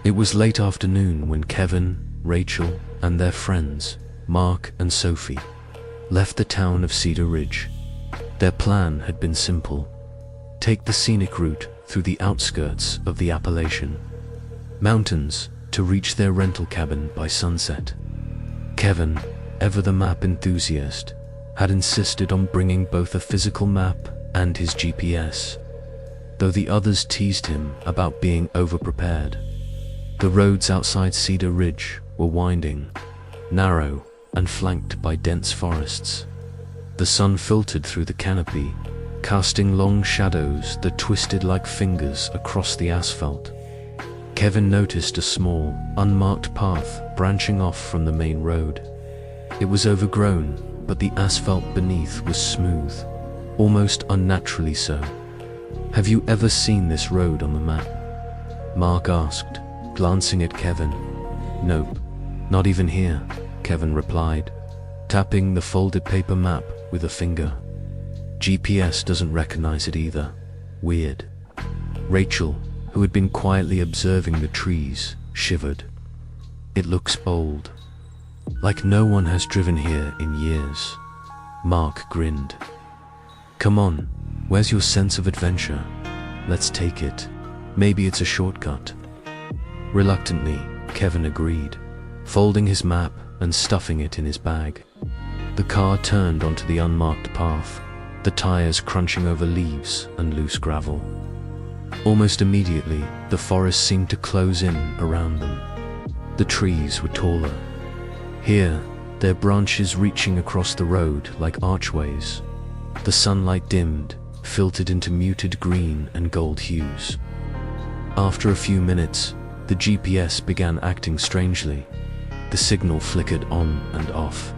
It was late afternoon when Kevin, Rachel, and their friends, Mark and Sophie, left the town of Cedar Ridge. Their plan had been simple: take the scenic route through the outskirts of the Appalachian Mountains to reach their rental cabin by sunset. Kevin, ever the map enthusiast, had insisted on bringing both a physical map and his GPS, though the others teased him about being overprepared. The roads outside Cedar Ridge were winding, narrow, and flanked by dense forests. The sun filtered through the canopy, casting long shadows that twisted like fingers across the asphalt. Kevin noticed a small, unmarked path branching off from the main road. It was overgrown, but the asphalt beneath was smooth, almost unnaturally so. "Have you ever seen this road on the map?" Mark asked, glancing at Kevin. "Nope, not even here," Kevin replied, tapping the folded paper map with a finger. "GPS doesn't recognize it either. Weird." Rachel, who had been quietly observing the trees, shivered. "It looks old. Like no one has driven here in years." Mark grinned. "Come on, where's your sense of adventure? Let's take it. Maybe it's a shortcut." Reluctantly, Kevin agreed, folding his map and stuffing it in his bag. The car turned onto the unmarked path, the tires crunching over leaves and loose gravel. Almost immediately, the forest seemed to close in around them. The trees were taller. Here, their branches reaching across the road like archways. The sunlight dimmed, filtered into muted green and gold hues. After a few minutes, the GPS began acting strangely. The signal flickered on and off.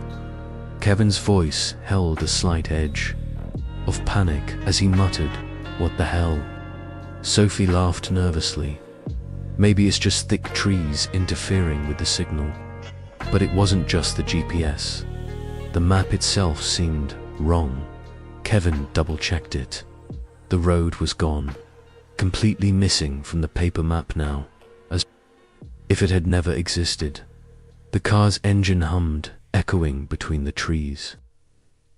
Kevin's voice held a slight edge of panic as he muttered, "What the hell?" Sophie laughed nervously. "Maybe it's just thick trees interfering with the signal." But it wasn't just the GPS. The map itself seemed wrong. Kevin double-checked it. The road was gone, completely missing from the paper map now, as if it had never existed. The car's engine hummed, echoing between the trees,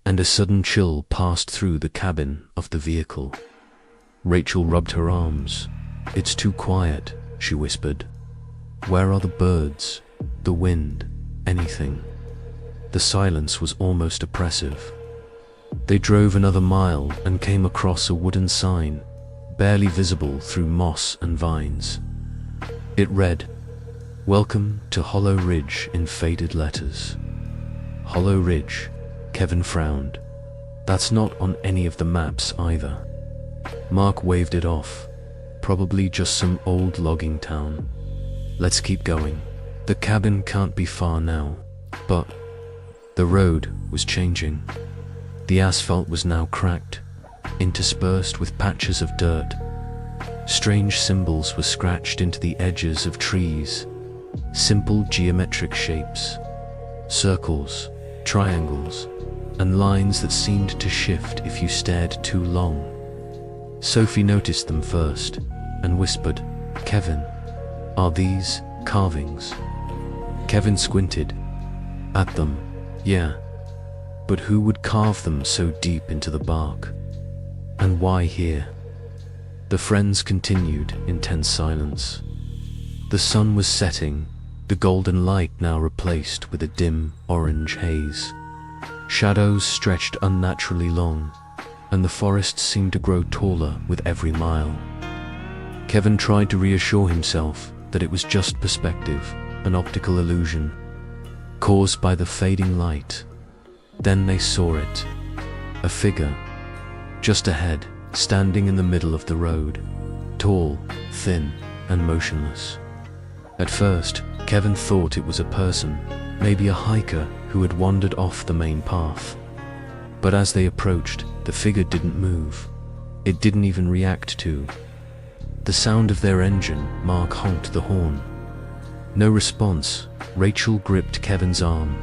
and a sudden chill passed through the cabin of the vehicle. Rachel rubbed her arms. "It's too quiet," she whispered. "Where are the birds, the wind, anything?" The silence was almost oppressive. They drove another mile and came across a wooden sign, barely visible through moss and vines. It read, "Welcome to Hollow Ridge," in faded letters. Hollow Ridge, Kevin frowned. That's not on any of the maps either. Mark waved it off. Probably just some old logging town. "Let's keep going. The cabin can't be far now." But the road was changing. The asphalt was now cracked, interspersed with patches of dirt. Strange symbols were scratched into the edges of trees. Simple geometric shapes. Circles, triangles, and lines that seemed to shift if you stared too long. Sophie noticed them first and whispered, "Kevin, are these carvings?" Kevin squinted at them. "Yeah, but who would carve them so deep into the bark? And why here?" The friends continued in tense silence. The sun was setting, the golden light now replaced with a dim orange haze. Shadows stretched unnaturally long, and the forest seemed to grow taller with every mile. Kevin tried to reassure himself that it was just perspective, an optical illusion, caused by the fading light. Then they saw it. A figure, just ahead, standing in the middle of the road, tall, thin, and motionless. At first, Kevin thought it was a person, maybe a hiker who had wandered off the main path. But as they approached, the figure didn't move. It didn't even react to the sound of their engine. Mark honked the horn. No response. Rachel gripped Kevin's arm.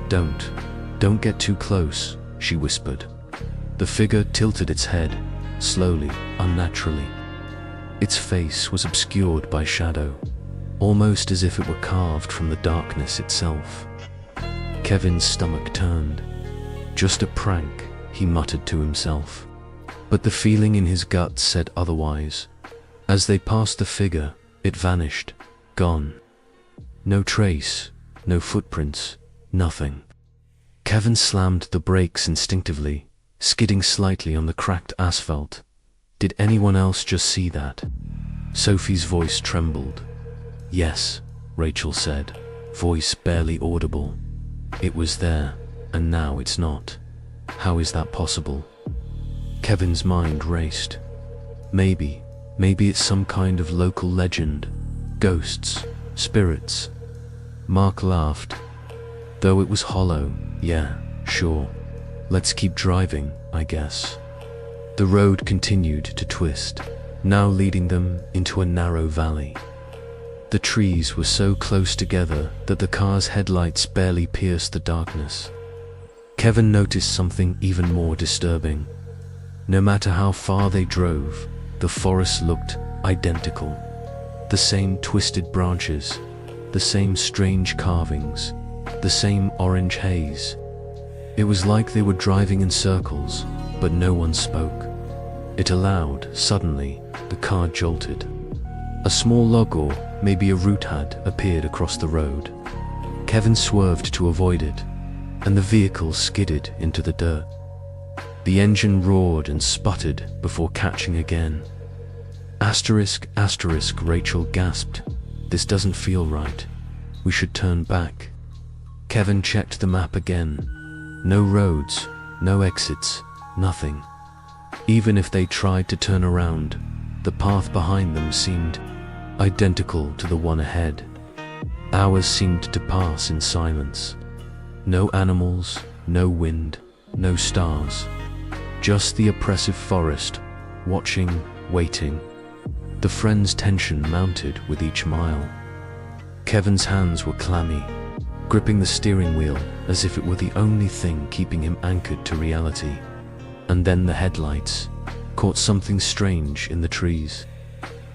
Don't get too close," she whispered. The figure tilted its head, slowly, unnaturally. Its face was obscured by shadow, almost as if it were carved from the darkness itself. Kevin's stomach turned. Just a prank, he muttered to himself. But the feeling in his gut said otherwise. As they passed the figure, it vanished, gone. No trace, no footprints, nothing. Kevin slammed the brakes instinctively, skidding slightly on the cracked asphalt. Did anyone else just see that? Sophie's voice trembled. Yes, Rachel said, voice barely audible. It was there, and now it's not. How is that possible? Kevin's mind raced. Maybe it's some kind of local legend. Ghosts, spirits. Mark laughed. Though it was hollow, yeah, sure. Let's keep driving, I guess. The road continued to twist, now leading them into a narrow valley. The trees were so close together that the car's headlights barely pierced the darkness. Kevin noticed something even more disturbing. No matter how far they drove, the forest looked identical. The same twisted branches, the same strange carvings, the same orange haze. It was like they were driving in circles, but no one spoke. It allowed, suddenly, the car jolted. A small log or maybe a root had appeared across the road. Kevin swerved to avoid it, and the vehicle skidded into the dirt. The engine roared and sputtered before catching again. Asterisk, Rachel gasped. This doesn't feel right. We should turn back. Kevin checked the map again. No roads, no exits, nothing. Even if they tried to turn around, the path behind them seemed identical to the one ahead. Hours seemed to pass in silence. No animals, no wind, no stars. Just the oppressive forest, watching, waiting. The friends' tension mounted with each mile. Kevin's hands were clammy, gripping the steering wheel as if it were the only thing keeping him anchored to reality. And then the headlights caught something strange in the trees.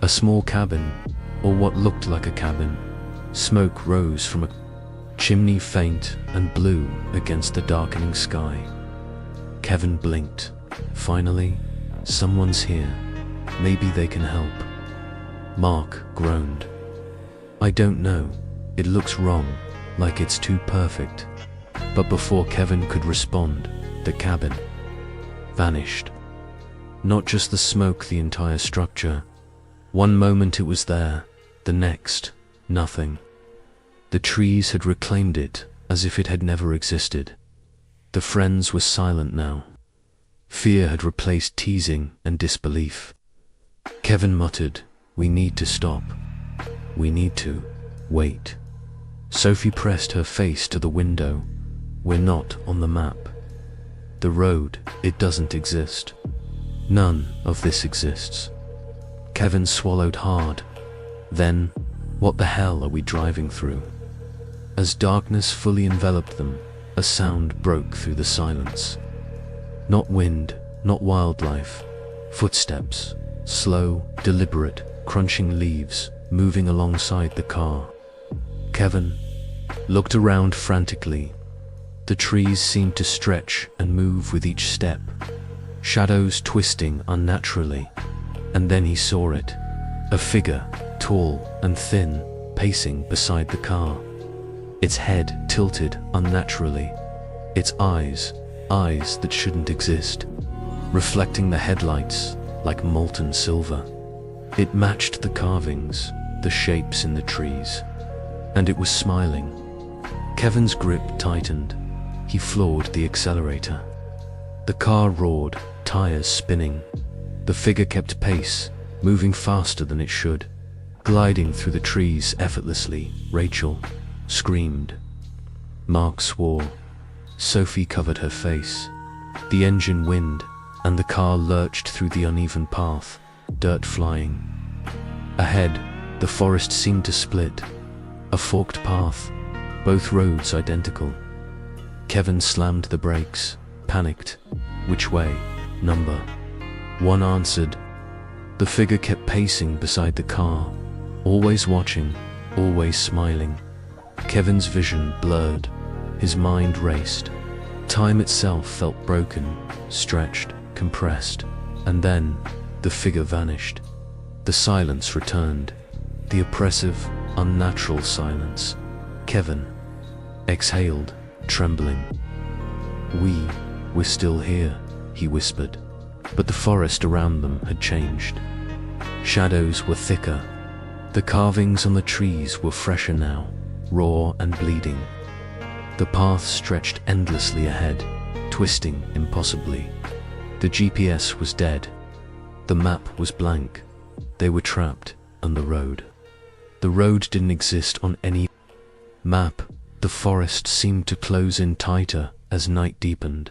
A small cabin, or what looked like a cabin. Smoke rose from a chimney, faint and blue against the darkening sky. Kevin blinked. Finally, someone's here. Maybe they can help. Mark groaned. I don't know. It looks wrong, like it's too perfect. But before Kevin could respond, the cabin vanished. Not just the smoke, the entire structure. One moment it was there, the next, nothing. The trees had reclaimed it as if it had never existed. The friends were silent now. Fear had replaced teasing and disbelief. Kevin muttered, we need to stop. We need to wait. Sophie pressed her face to the window. We're not on the map. The road, it doesn't exist. None of this exists. Kevin swallowed hard. Then, what the hell are we driving through? As darkness fully enveloped them, a sound broke through the silence. Not wind, not wildlife. Footsteps, slow, deliberate, crunching leaves, moving alongside the car. Kevin looked around frantically. The trees seemed to stretch and move with each step, shadows twisting unnaturally. And then he saw it. A figure, tall and thin, pacing beside the car. Its head tilted unnaturally. Its eyes that shouldn't exist, reflecting the headlights like molten silver. It matched the carvings, the shapes in the trees, and it was smiling. Kevin's grip tightened. He floored the accelerator. The car roared, tires spinning. The figure kept pace, moving faster than it should, gliding through the trees effortlessly. Rachel screamed. Mark swore. Sophie covered her face. The engine whined, and the car lurched through the uneven path, dirt flying. Ahead, the forest seemed to split. A forked path, both roads identical. Kevin slammed the brakes, panicked. Which way? Number. One answered. The figure kept pacing beside the car, always watching, always smiling. Kevin's vision blurred. His mind raced. Time itself felt broken, stretched, compressed. And then, the figure vanished. The silence returned. The oppressive, unnatural silence. Kevin exhaled, trembling. We're still here," he whispered. But the forest around them had changed. Shadows were thicker. The carvings on the trees were fresher now, raw and bleeding. The path stretched endlessly ahead, twisting impossibly. The GPS was dead. The map was blank. They were trapped on the road. The road didn't exist on any map. The forest seemed to close in tighter as night deepened.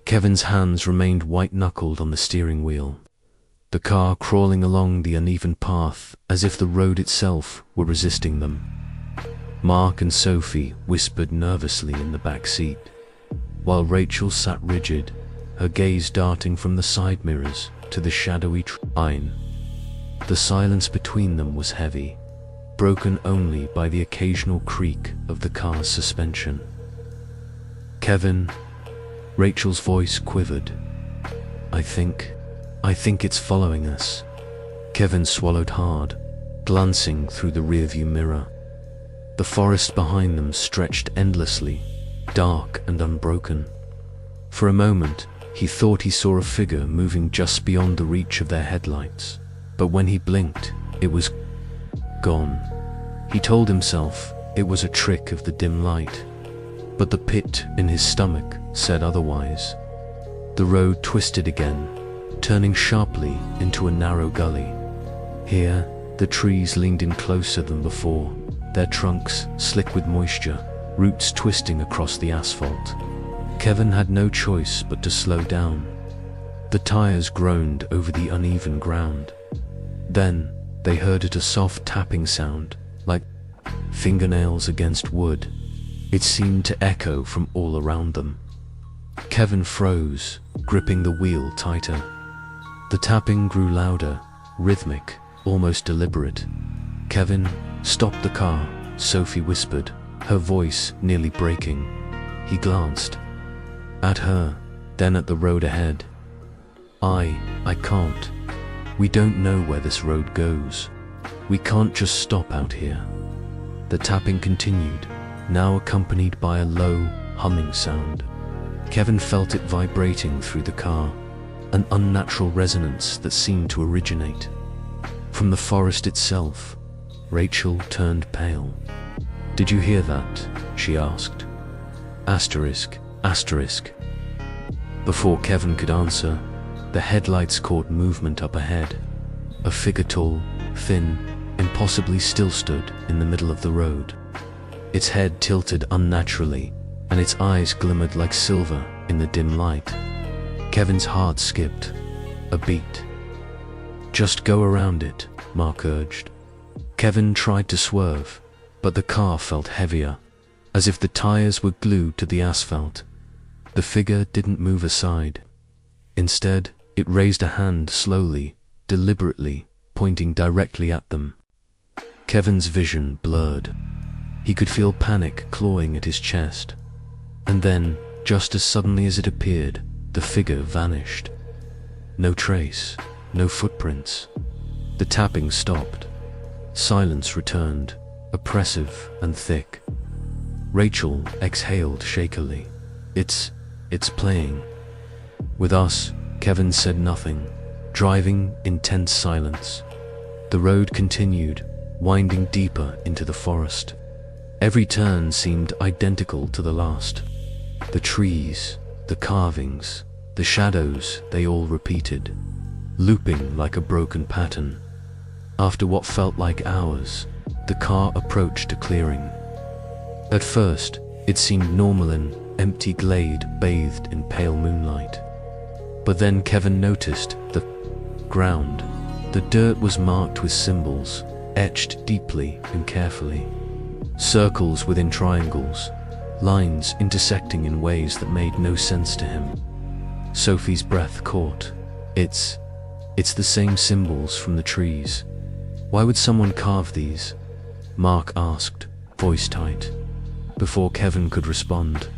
Kevin's hands remained white-knuckled on the steering wheel, the car crawling along the uneven path as if the road itself were resisting them. Mark and Sophie whispered nervously in the back seat, while Rachel sat rigid, her gaze darting from the side mirrors to the shadowy line. The silence between them was heavy, broken only by the occasional creak of the car's suspension. "Kevin," Rachel's voice quivered. I think it's following us." Kevin swallowed hard, glancing through the rearview mirror. The forest behind them stretched endlessly, dark and unbroken. For a moment, he thought he saw a figure moving just beyond the reach of their headlights. But when he blinked, it was gone. He told himself it was a trick of the dim light. But the pit in his stomach said otherwise. The road twisted again, turning sharply into a narrow gully. Here, the trees leaned in closer than before, their trunks slick with moisture, roots twisting across the asphalt. Kevin had no choice but to slow down. The tires groaned over the uneven ground. Then, they heard a soft tapping sound, like fingernails against wood. It seemed to echo from all around them. Kevin froze, gripping the wheel tighter. The tapping grew louder, rhythmic, almost deliberate. "Kevin, stop the car," Sophie whispered, her voice nearly breaking. He glanced at her, then at the road ahead. I can't. We don't know where this road goes. We can't just stop out here." The tapping continued, now accompanied by a low, humming sound. Kevin felt it vibrating through the car, an unnatural resonance that seemed to originate from the forest itself. Rachel turned pale. "Did you hear that?" she asked. Asterisk. Before Kevin could answer, the headlights caught movement up ahead. A figure tall, thin, impossibly still stood in the middle of the road. Its head tilted unnaturally, and its eyes glimmered like silver in the dim light. Kevin's heart skipped a beat. "Just go around it," Mark urged. Kevin tried to swerve, but the car felt heavier, as if the tires were glued to the asphalt. The figure didn't move aside. Instead, it raised a hand slowly, deliberately, pointing directly at them. Kevin's vision blurred. He could feel panic clawing at his chest. And then, just as suddenly as it appeared, the figure vanished. No trace, no footprints. The tapping stopped. Silence returned, oppressive and thick. Rachel exhaled shakily. It's playing." With us, Kevin said nothing, driving in tense silence. The road continued, winding deeper into the forest. Every turn seemed identical to the last. The trees, the carvings, the shadows, they all repeated, looping like a broken pattern. After what felt like hours, the car approached a clearing. At first, it seemed normal, an empty glade bathed in pale moonlight. But then Kevin noticed the ground. The dirt was marked with symbols, etched deeply and carefully. Circles within triangles, lines intersecting in ways that made no sense to him. Sophie's breath caught. It's the same symbols from the trees. Why would someone carve these? Mark asked, voice tight. Before Kevin could respond,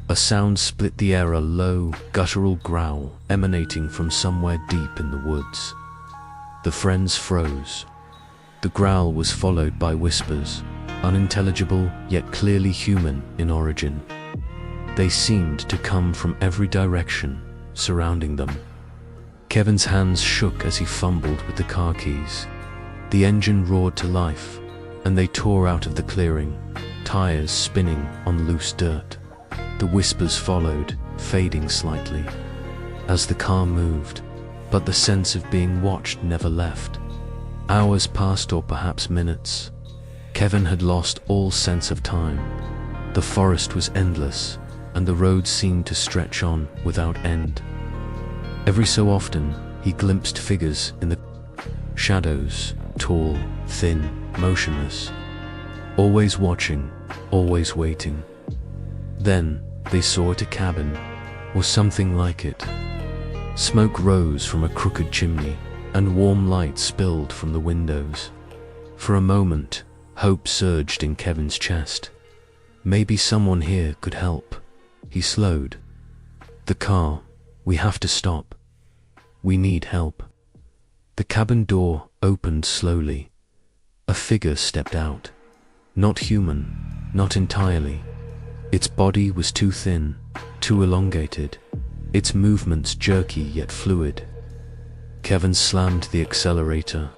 a sound split the air, a low, guttural growl emanating from somewhere deep in the woods. The friends froze. The growl was followed by whispers, unintelligible yet clearly human in origin. They seemed to come from every direction, surrounding them. Kevin's hands shook as he fumbled with the car keys. The engine roared to life, and they tore out of the clearing, tires spinning on loose dirt. The whispers followed, fading slightly, as the car moved, but the sense of being watched never left. Hours passed, or perhaps minutes. Kevin had lost all sense of time. The forest was endless, and the road seemed to stretch on without end. Every so often, he glimpsed figures in the shadows, tall, thin, motionless, always watching, always waiting. Then they saw it, a cabin, or something like it. Smoke rose from a crooked chimney, and warm light spilled from the windows. For a moment, hope surged in Kevin's chest. Maybe someone here could help. He slowed. The car. We have to stop. We need help. The cabin door opened slowly. A figure stepped out. Not human, not entirely. Its body was too thin, too elongated, its movements jerky yet fluid. Kevin slammed the accelerator,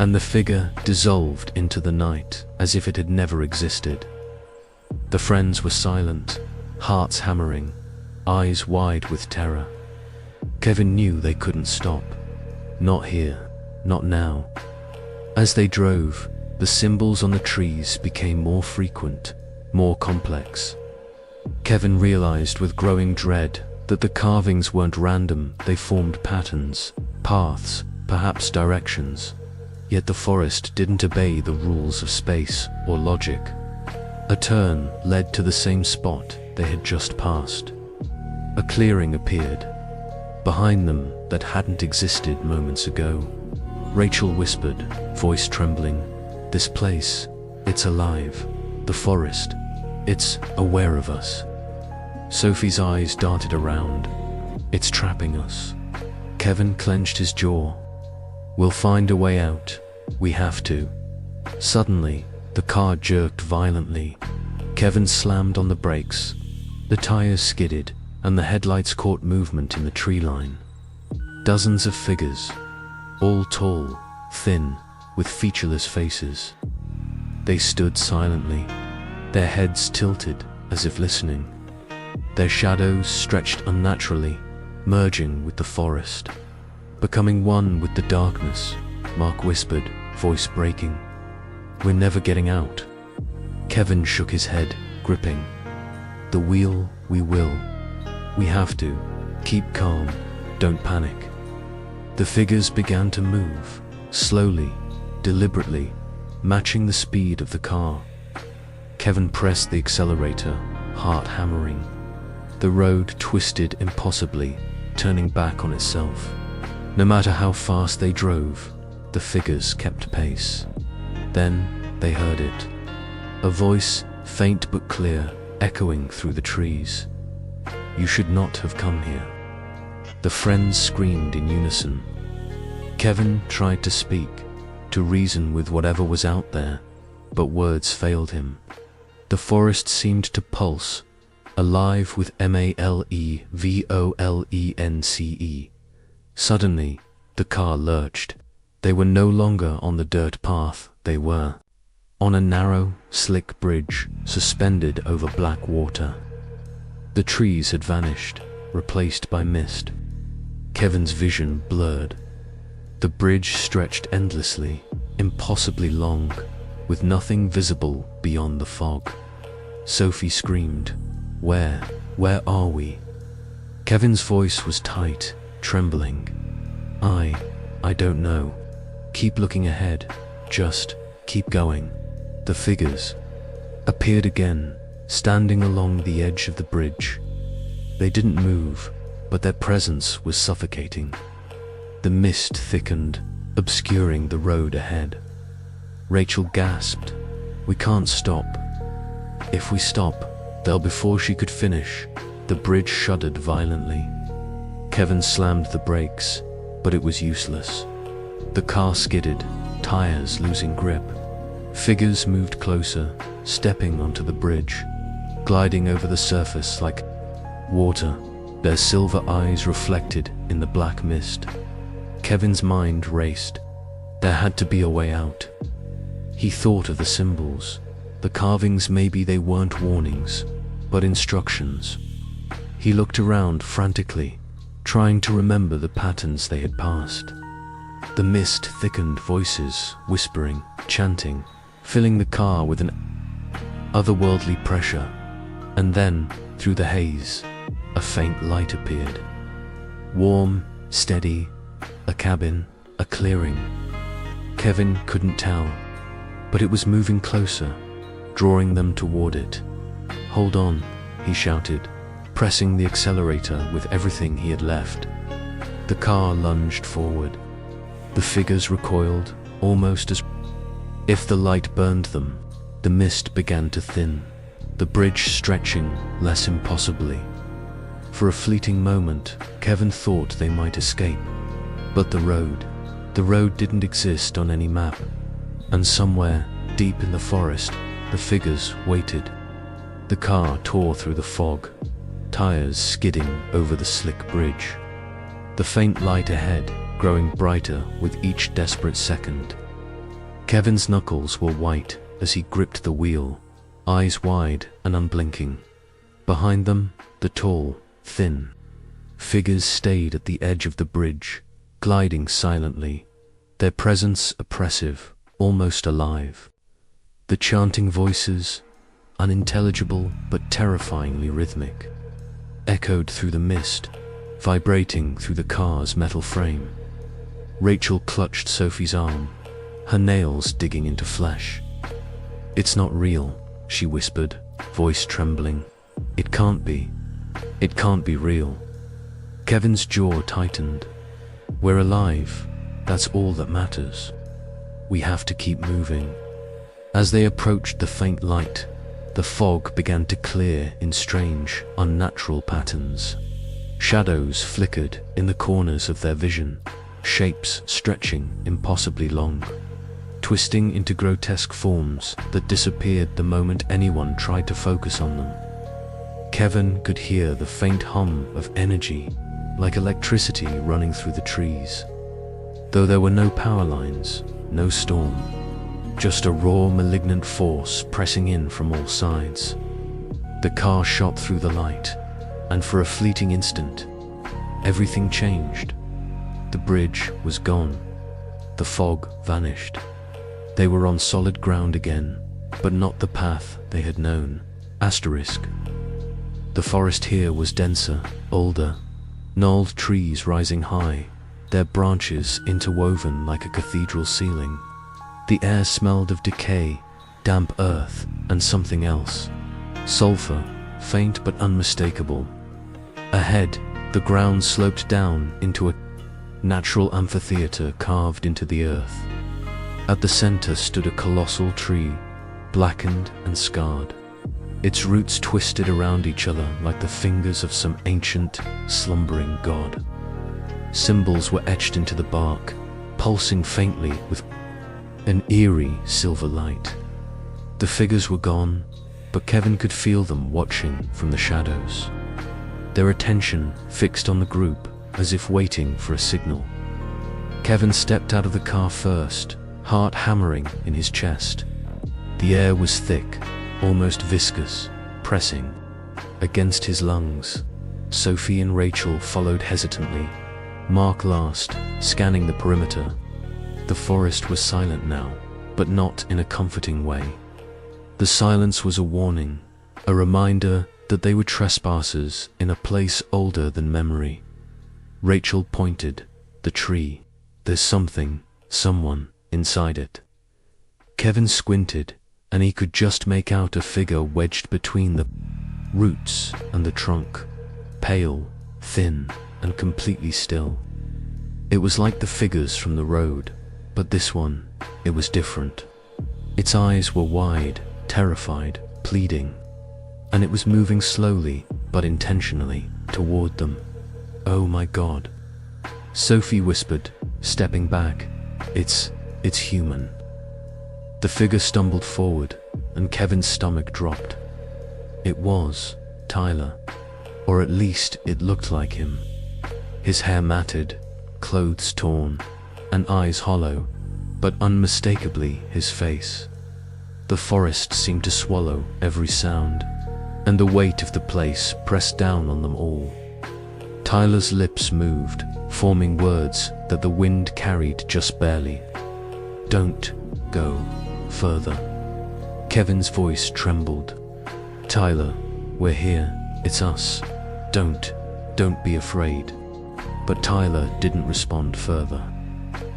and the figure dissolved into the night as if it had never existed. The friends were silent, hearts hammering, eyes wide with terror. Kevin knew they couldn't stop. Not here, not now. As they drove, the symbols on the trees became more frequent, more complex. Kevin realized with growing dread that the carvings weren't random, they formed patterns, paths, perhaps directions. Yet the forest didn't obey the rules of space or logic. A turn led to the same spot they had just passed. A clearing appeared behind them that hadn't existed moments ago. Rachel whispered, voice trembling, "This place, it's alive. The forest, it's aware of us." Sophie's eyes darted around. "It's trapping us." Kevin clenched his jaw. "We'll find a way out. We have to." Suddenly, the car jerked violently. Kevin slammed on the brakes. The tires skidded, and the headlights caught movement in the tree line. Dozens of figures, all tall, thin, with featureless faces. They stood silently, their heads tilted as if listening. Their shadows stretched unnaturally, merging with the forest, becoming one with the darkness. Mark whispered, voice breaking, "We're never getting out." Kevin shook his head, gripping the wheel. "We will. We have to. Keep calm. Don't panic." The figures began to move, slowly, deliberately, matching the speed of the car. Kevin pressed the accelerator, heart hammering. The road twisted impossibly, turning back on itself. No matter how fast they drove, the figures kept pace. Then they heard it. A voice, faint but clear, echoing through the trees. "You should not have come here." The friends screamed in unison. Kevin tried to speak, to reason with whatever was out there, but words failed him. The forest seemed to pulse, alive with malevolence. Suddenly, the car lurched. They were no longer on the dirt path, they were on a narrow, slick bridge suspended over black water. The trees had vanished, replaced by mist. Kevin's vision blurred. The bridge stretched endlessly, impossibly long, with nothing visible beyond the fog. Sophie screamed, Where are we?" Kevin's voice was tight, trembling. I don't know. Keep looking ahead. Just keep going." The figures appeared again, standing along the edge of the bridge. They didn't move, but their presence was suffocating. The mist thickened, obscuring the road ahead. Rachel gasped. "We can't stop. If we stop, they'll..." Before she could finish, the bridge shuddered violently. Kevin slammed the brakes, but it was useless. The car skidded, tires losing grip. Figures moved closer, stepping onto the bridge, gliding over the surface like water, their silver eyes reflected in the black mist. Kevin's mind raced. There had to be a way out. He thought of the symbols, the carvings. Maybe they weren't warnings, but instructions. He looked around frantically, trying to remember the patterns they had passed. The mist thickened, voices whispering, chanting, filling the car with an otherworldly pressure. And then, through the haze, a faint light appeared. Warm, steady, a cabin, a clearing. Kevin couldn't tell, but it was moving closer, drawing them toward it. "Hold on," he shouted, pressing the accelerator with everything he had left. The car lunged forward. The figures recoiled, almost as if the light burned them. The mist began to thin, the bridge stretching less impossibly. For a fleeting moment, Kevin thought they might escape. But the road didn't exist on any map. And somewhere, deep in the forest, the figures waited. The car tore through the fog, tires skidding over the slick bridge. The faint light ahead growing brighter with each desperate second. Kevin's knuckles were white as he gripped the wheel, eyes wide and unblinking. Behind them, the tall, thin figures stayed at the edge of the bridge, gliding silently, their presence oppressive, almost alive. The chanting voices, unintelligible but terrifyingly rhythmic, echoed through the mist, vibrating through the car's metal frame. Rachel clutched Sophie's arm, her nails digging into flesh. "It's not real," she whispered, voice trembling. It can't be real." Kevin's jaw tightened. "We're alive. That's all that matters. We have to keep moving." As they approached the faint light, the fog began to clear in strange, unnatural patterns. Shadows flickered in the corners of their vision, shapes stretching impossibly long, twisting into grotesque forms that disappeared the moment anyone tried to focus on them. Kevin could hear the faint hum of energy, like electricity running through the trees. Though there were no power lines, no storm, just a raw, malignant force pressing in from all sides. The car shot through the light, and for a fleeting instant, everything changed. The bridge was gone. The fog vanished. They were on solid ground again, but not the path they had known. Asterisk. The forest here was denser, older, gnarled trees rising high, their branches interwoven like a cathedral ceiling. The air smelled of decay, damp earth, and something else. Sulfur, faint but unmistakable. Ahead, the ground sloped down into a natural amphitheater carved into the earth. At the center stood a colossal tree, blackened and scarred. Its roots twisted around each other like the fingers of some ancient, slumbering god. Symbols were etched into the bark, pulsing faintly with an eerie silver light. The figures were gone, but Kevin could feel them watching from the shadows. Their attention fixed on the group, as if waiting for a signal. Kevin stepped out of the car first, heart hammering in his chest. The air was thick, almost viscous, pressing against his lungs. Sophie and Rachel followed hesitantly, Mark last, scanning the perimeter. The forest was silent now, but not in a comforting way. The silence was a warning, a reminder that they were trespassers in a place older than memory. Rachel pointed. The tree. There's something, someone, inside it. Kevin squinted, and he could just make out a figure wedged between the roots and the trunk, pale, thin, and completely still. It was like the figures from the road, but this one, it was different. Its eyes were wide, terrified, pleading, and it was moving slowly but intentionally toward them. "Oh my God," Sophie whispered, stepping back. It's human." The figure stumbled forward, and Kevin's stomach dropped. It was Tyler, or at least it looked like him. His hair matted, clothes torn, and eyes hollow, but unmistakably his face. The forest seemed to swallow every sound, and the weight of the place pressed down on them all. Tyler's lips moved, forming words that the wind carried just barely. "Don't go further." Kevin's voice trembled. "Tyler, we're here. It's us. Don't be afraid." But Tyler didn't respond further.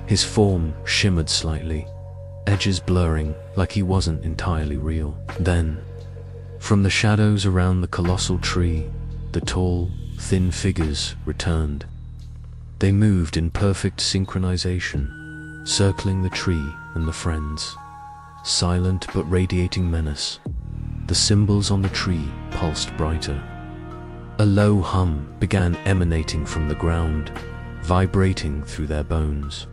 His form shimmered slightly, edges blurring like he wasn't entirely real. Then, from the shadows around the colossal tree, the tall, thin figures returned. They moved in perfect synchronization, circling the tree and the friends. Silent but radiating menace. The symbols on the tree pulsed brighter. A low hum began emanating from the ground, vibrating through their bones.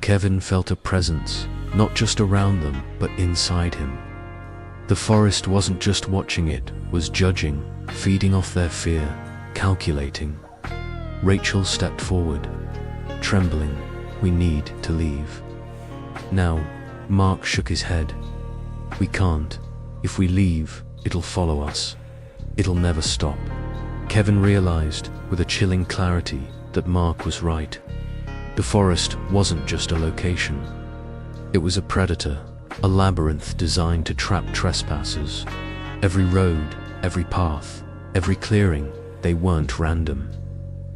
Kevin felt a presence, not just around them, but inside him. The forest wasn't just watching, it was judging, feeding off their fear, calculating. Rachel stepped forward, trembling. "We need to leave now." Mark shook his head. "We can't. If we leave, it'll follow us. It'll never stop." Kevin realized, with a chilling clarity, that Mark was right. The forest wasn't just a location. It was a predator, a labyrinth designed to trap trespassers. Every road, every path, every clearing, they weren't random.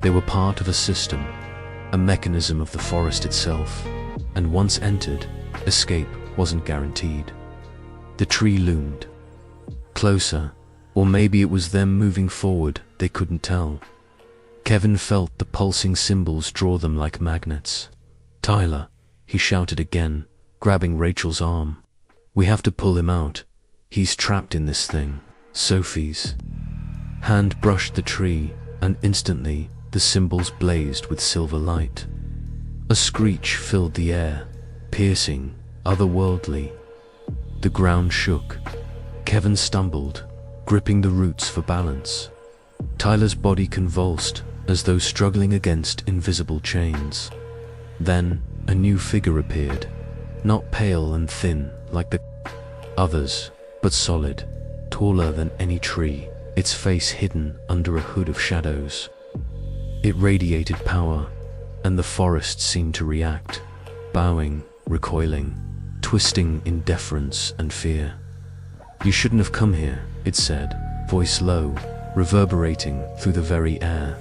They were part of a system, a mechanism of the forest itself, and once entered, escape wasn't guaranteed. The tree loomed. Closer, or maybe it was them moving forward, they couldn't tell. Kevin felt the pulsing symbols draw them like magnets. "Tyler," he shouted again, grabbing Rachel's arm. "We have to pull him out. He's trapped in this thing." Sophie's hand brushed the tree, and instantly the symbols blazed with silver light. A screech filled the air, piercing, otherworldly. The ground shook. Kevin stumbled, gripping the roots for balance. Tyler's body convulsed, as though struggling against invisible chains. Then, a new figure appeared, not pale and thin like the others, but solid, taller than any tree, its face hidden under a hood of shadows. It radiated power, and the forest seemed to react, bowing, recoiling, twisting in deference and fear. "You shouldn't have come here," it said, voice low, reverberating through the very air.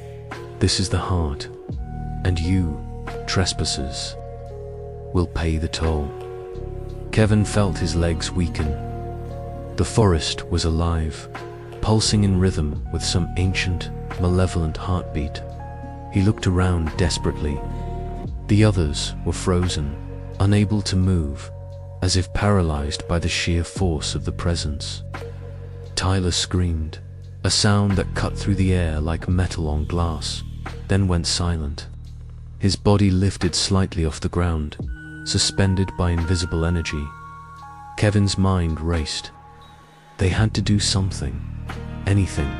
"This is the heart, and you, trespassers, will pay the toll." Kevin felt his legs weaken. The forest was alive, pulsing in rhythm with some ancient, malevolent heartbeat. He looked around desperately. The others were frozen, unable to move, as if paralyzed by the sheer force of the presence. Tyler screamed, a sound that cut through the air like metal on glass, then went silent. His body lifted slightly off the ground, suspended by invisible energy. Kevin's mind raced. They had to do something, anything.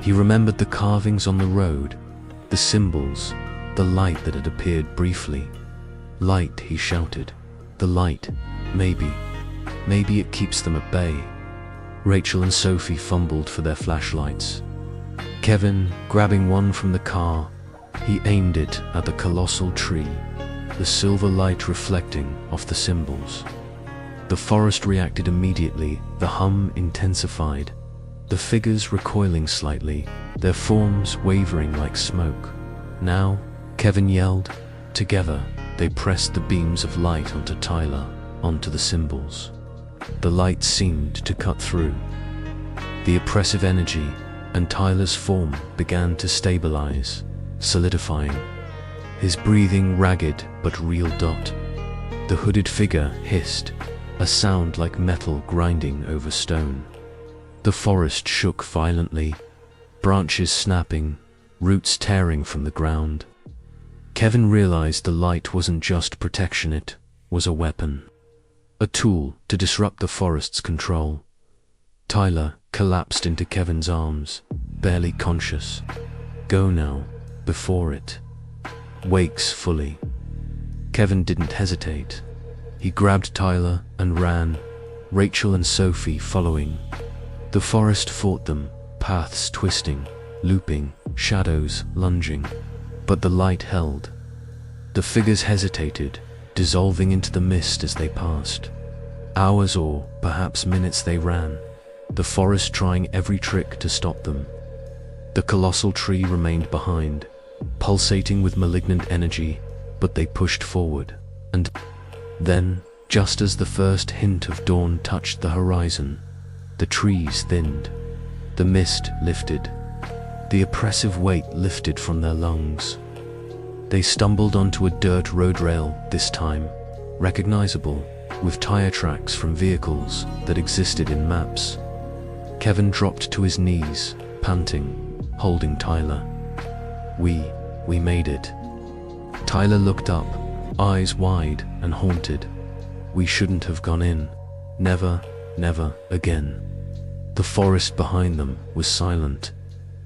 He remembered the carvings on the road, the symbols, the light that had appeared briefly. "Light," he shouted. "The light. Maybe it keeps them at bay." Rachel and Sophie fumbled for their flashlights. Kevin, grabbing one from the car, he aimed it at the colossal tree, the silver light reflecting off the symbols. The forest reacted immediately, the hum intensified, the figures recoiling slightly, their forms wavering like smoke. "Now," Kevin yelled. Together, they pressed the beams of light onto Tyler, onto the symbols. The light seemed to cut through the oppressive energy, and Tyler's form began to stabilize, solidifying. His breathing ragged but real. The hooded figure hissed, a sound like metal grinding over stone. The forest shook violently, branches snapping, roots tearing from the ground. Kevin realized the light wasn't just protection, it was a weapon. A tool to disrupt the forest's control. Tyler collapsed into Kevin's arms, barely conscious. Go now, before it wakes fully. Kevin didn't hesitate. He grabbed Tyler and ran, Rachel and Sophie following. The forest fought them, paths twisting, looping, shadows lunging. But the light held. The figures hesitated, dissolving into the mist as they passed. Hours or perhaps minutes they ran, the forest trying every trick to stop them. The colossal tree remained behind, pulsating with malignant energy, but they pushed forward. And then, just as the first hint of dawn touched the horizon, the trees thinned, the mist lifted, the oppressive weight lifted from their lungs. They stumbled onto a dirt road rail this time, recognizable, with tire tracks from vehicles that existed in maps. Kevin dropped to his knees, panting, holding Tyler. We made it. Tyler looked up, eyes wide and haunted. We shouldn't have gone in. Never, never again. The forest behind them was silent.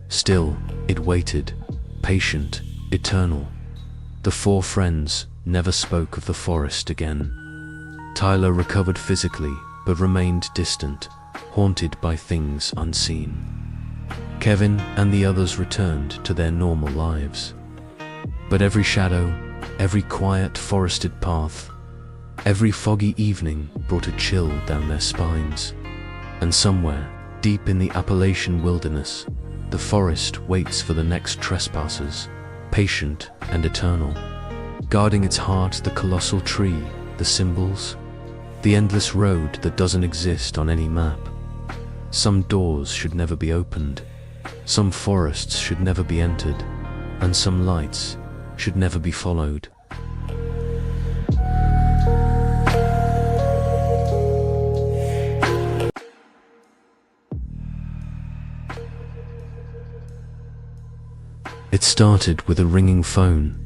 Still, it waited, patient, eternal. The four friends never spoke of the forest again. Tyler recovered physically, but remained distant, haunted by things unseen. Kevin and the others returned to their normal lives. But every shadow, every quiet forested path, every foggy evening brought a chill down their spines. And somewhere, deep in the Appalachian wilderness, the forest waits for the next trespassers, patient and eternal, guarding its heart, the colossal tree, the symbols, the endless road that doesn't exist on any map. Some doors should never be opened, some forests should never be entered, and some lights should never be followed. It started with a ringing phone,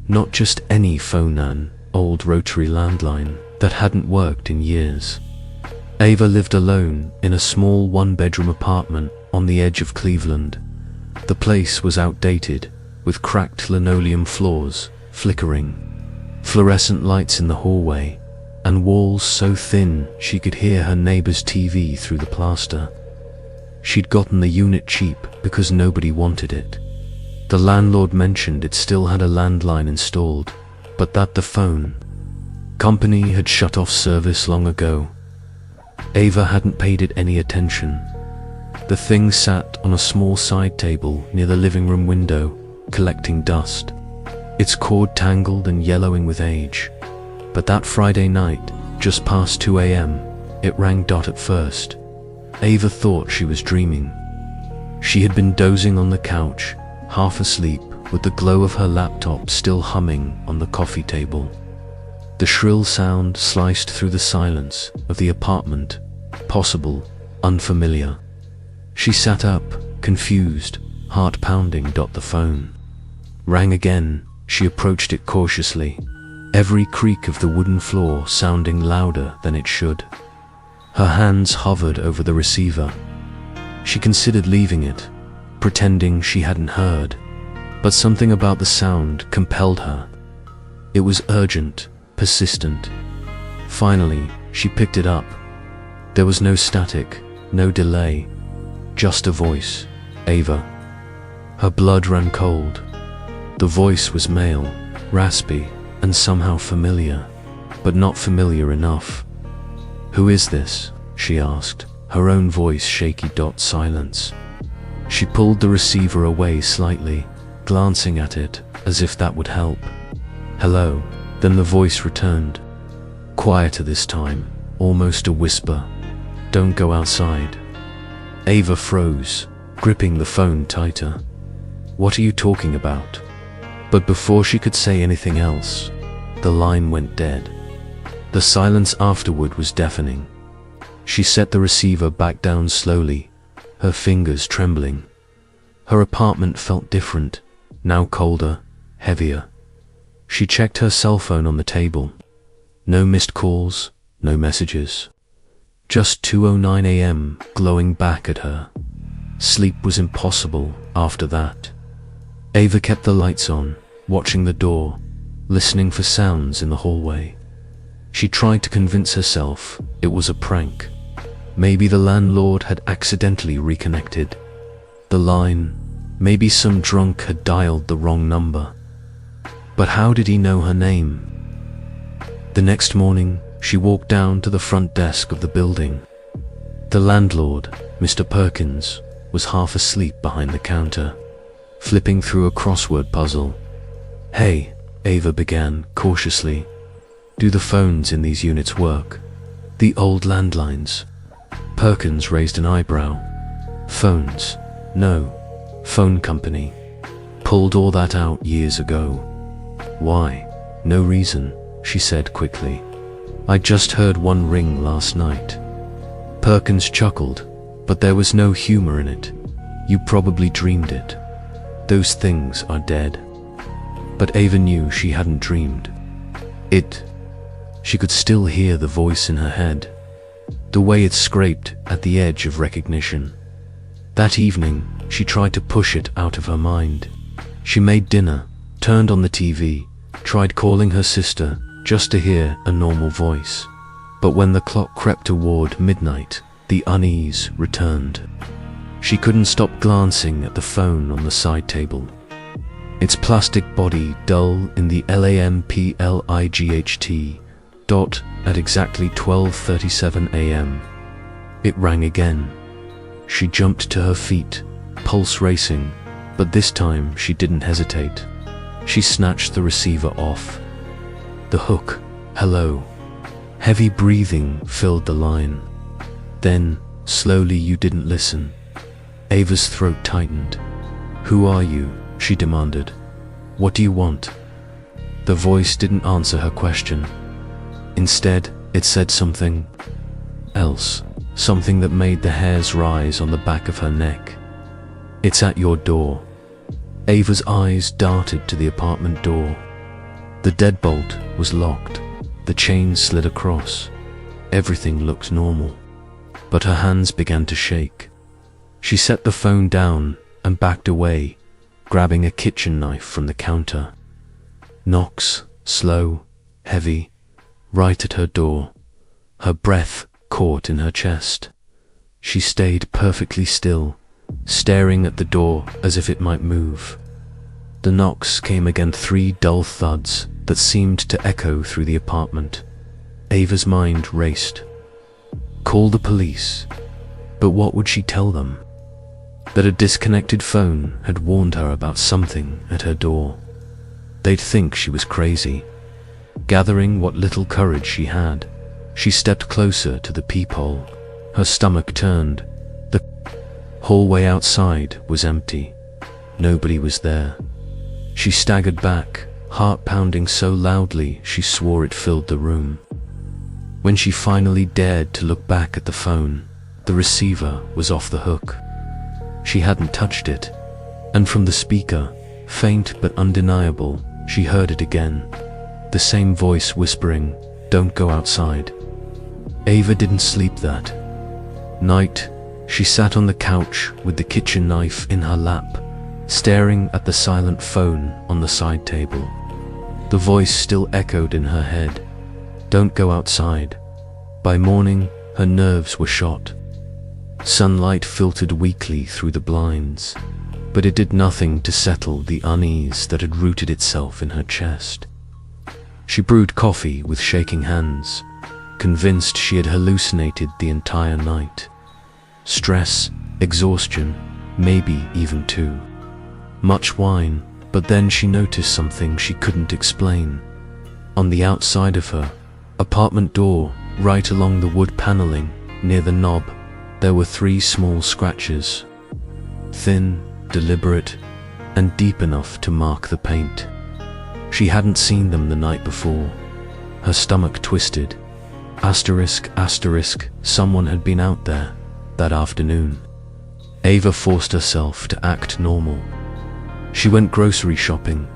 not just any phone, an old rotary landline that hadn't worked in years. Ava lived alone in a small one-bedroom apartment on the edge of Cleveland. The place was outdated, with cracked linoleum floors, flickering, fluorescent lights in the hallway, and walls so thin she could hear her neighbor's TV through the plaster. She'd gotten the unit cheap because nobody wanted it. The landlord mentioned it still had a landline installed, but that the phone company had shut off service long ago. Ava hadn't paid it any attention. The thing sat on a small side table near the living room window, collecting dust, its cord tangled and yellowing with age. But that Friday night, just past 2 a.m., it rang. At first, Ava thought she was dreaming. She had been dozing on the couch, half asleep, with the glow of her laptop still humming on the coffee table. The shrill sound sliced through the silence of the apartment, possible, unfamiliar. She sat up, confused, heart pounding. The phone rang again. She approached it cautiously, every creak of the wooden floor sounding louder than it should. Her hands hovered over the receiver. She considered leaving it, pretending she hadn't heard, but something about the sound compelled her. It was urgent, persistent. Finally, she picked it up. There was no static, no delay, just a voice. Ava. Her blood ran cold. The voice was male, raspy, and somehow familiar, but not familiar enough. "Who is this?" she asked, her own voice shaky. Silence. She pulled the receiver away slightly, glancing at it as if that would help. "Hello." Then the voice returned, quieter this time, almost a whisper. "Don't go outside." Ava froze, gripping the phone tighter. "What are you talking about?" But before she could say anything else, the line went dead. The silence afterward was deafening. She set the receiver back down slowly, her fingers trembling. Her apartment felt different, now colder, heavier. She checked her cell phone on the table. No missed calls, no messages. Just 2:09 a.m. glowing back at her. Sleep was impossible after that. Ava kept the lights on, watching the door, listening for sounds in the hallway. She tried to convince herself it was a prank. Maybe the landlord had accidentally reconnected the line. Maybe some drunk had dialed the wrong number. But how did he know her name? The next morning, she walked down to the front desk of the building. The landlord, Mr. Perkins, was half asleep behind the counter, flipping through a crossword puzzle. "Hey," Ava began cautiously. "Do the phones in these units work? The old landlines?" Perkins raised an eyebrow. "Phones? No. Phone company. Pulled all that out years ago." "Why?" "No reason," she said quickly. "I just heard one ring last night." Perkins chuckled, but there was no humor in it. "You probably dreamed it. Those things are dead." But Ava knew she hadn't dreamed it. She could still hear the voice in her head, the way it scraped at the edge of recognition. That evening, she tried to push it out of her mind. She made dinner, turned on the TV, tried calling her sister just to hear a normal voice. But when the clock crept toward midnight, the unease returned. She couldn't stop glancing at the phone on the side table. Its plastic body dull in the LAMPLIGHT dot at exactly 12:37 a.m. It rang again. She jumped to her feet, pulse racing, but this time she didn't hesitate. She snatched the receiver off. The hook, "Hello." Heavy breathing filled the line. Then, slowly, "You didn't listen." Ava's throat tightened. "Who are you?" she demanded. "What do you want?" The voice didn't answer her question. Instead, it said something else, something that made the hairs rise on the back of her neck. "It's at your door." Ava's eyes darted to the apartment door. The deadbolt was locked. The chain slid across. Everything looked normal. But her hands began to shake. She set the phone down and backed away, grabbing a kitchen knife from the counter. Knocks, slow, heavy, right at her door. Her breath caught in her chest. She stayed perfectly still, staring at the door as if it might move. The knocks came again, 3 dull thuds that seemed to echo through the apartment. Ava's mind raced. Call the police. But what would she tell them? That a disconnected phone had warned her about something at her door. They'd think she was crazy. Gathering what little courage she had, she stepped closer to the peephole. Her stomach turned. The hallway outside was empty. Nobody was there. She staggered back, heart pounding so loudly she swore it filled the room. When she finally dared to look back at the phone, the receiver was off the hook. She hadn't touched it, and from the speaker, faint but undeniable, she heard it again. The same voice whispering, "Don't go outside." Ava didn't sleep that night. She sat on the couch with the kitchen knife in her lap, staring at the silent phone on the side table. The voice still echoed in her head, "Don't go outside." By morning, her nerves were shot. Sunlight filtered weakly through the blinds, but it did nothing to settle the unease that had rooted itself in her chest. She brewed coffee with shaking hands, convinced she had hallucinated the entire night. Stress, exhaustion, maybe even too much wine, but then she noticed something she couldn't explain. On the outside of her apartment door, right along the wood paneling, near the knob, there were 3 small scratches. Thin, deliberate, and deep enough to mark the paint. She hadn't seen them the night before. Her stomach twisted. Someone had been out there that afternoon. Ava forced herself to act normal. She went grocery shopping,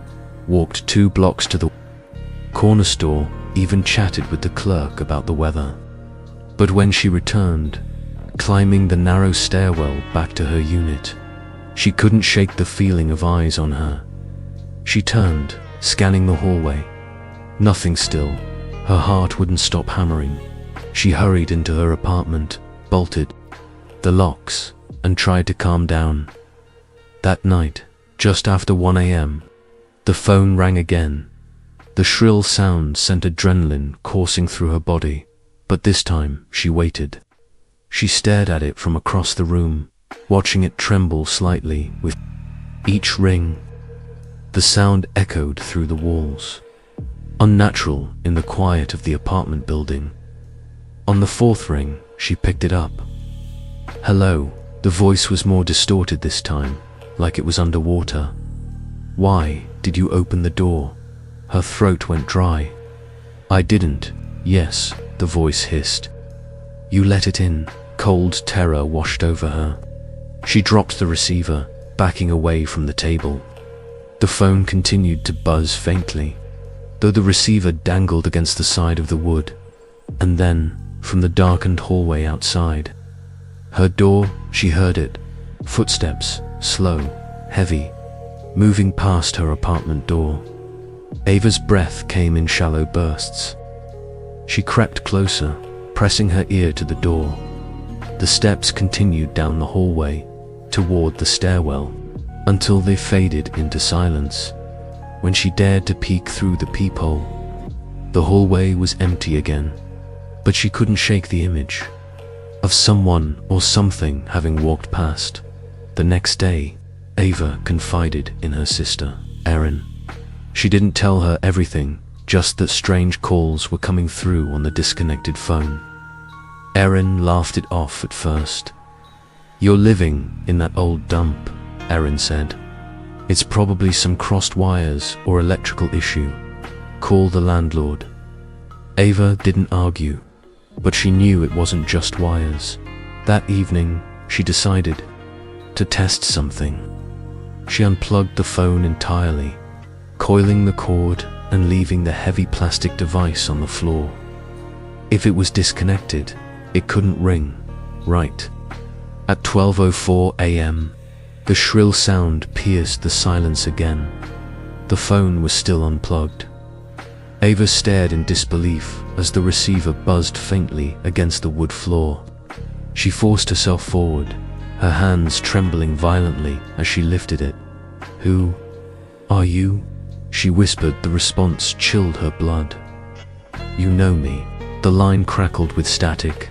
walked 2 blocks to the corner store, even chatted with the clerk about the weather. But when she returned, climbing the narrow stairwell back to her unit, she couldn't shake the feeling of eyes on her. She turned, scanning the hallway. Nothing still. Her heart wouldn't stop hammering. She hurried into her apartment, bolted the locks, and tried to calm down. That night, just after 1 a.m., the phone rang again. The shrill sound sent adrenaline coursing through her body, but this time she waited. She stared at it from across the room, watching it tremble slightly with each ring. The sound echoed through the walls, unnatural in the quiet of the apartment building. On the 4th ring, she picked it up. "Hello." The voice was more distorted this time, like it was underwater. "Why did you open the door?" Her throat went dry. "I didn't." "Yes," the voice hissed. "You let it in." Cold terror washed over her. She dropped the receiver, backing away from the table. The phone continued to buzz faintly, though the receiver dangled against the side of the wood. And then, from the darkened hallway outside, her door, she heard it. Footsteps, slow, heavy, moving past her apartment door. Ava's breath came in shallow bursts. She crept closer, pressing her ear to the door. The steps continued down the hallway, toward the stairwell, until they faded into silence. When she dared to peek through the peephole, the hallway was empty again, but she couldn't shake the image of someone or something having walked past. The next day, Ava confided in her sister, Erin. She didn't tell her everything, just that strange calls were coming through on the disconnected phone. Erin laughed it off at first. "You're living in that old dump," Erin said. "It's probably some crossed wires or electrical issue. Call the landlord." Ava didn't argue, but she knew it wasn't just wires. That evening, she decided to test something. She unplugged the phone entirely, coiling the cord and leaving the heavy plastic device on the floor. If it was disconnected, it couldn't ring, right? At 12:04 a.m., the shrill sound pierced the silence again. The phone was still unplugged. Ava stared in disbelief as the receiver buzzed faintly against the wood floor. She forced herself forward, her hands trembling violently as she lifted it. "Who are you?" she whispered. The response chilled her blood. "You know me." The line crackled with static,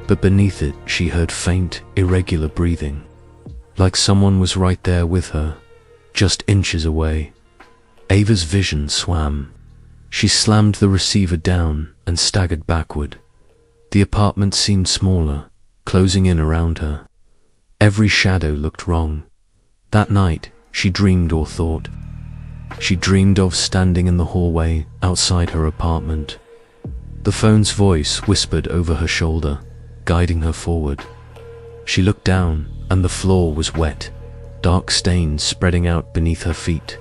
but beneath it she heard faint, irregular breathing, like someone was right there with her, just inches away. Ava's vision swam. She slammed the receiver down and staggered backward. The apartment seemed smaller, closing in around her. Every shadow looked wrong. That night, she dreamed or thought. She dreamed of standing in the hallway outside her apartment. The phone's voice whispered over her shoulder, guiding her forward. She looked down, and the floor was wet, dark stains spreading out beneath her feet.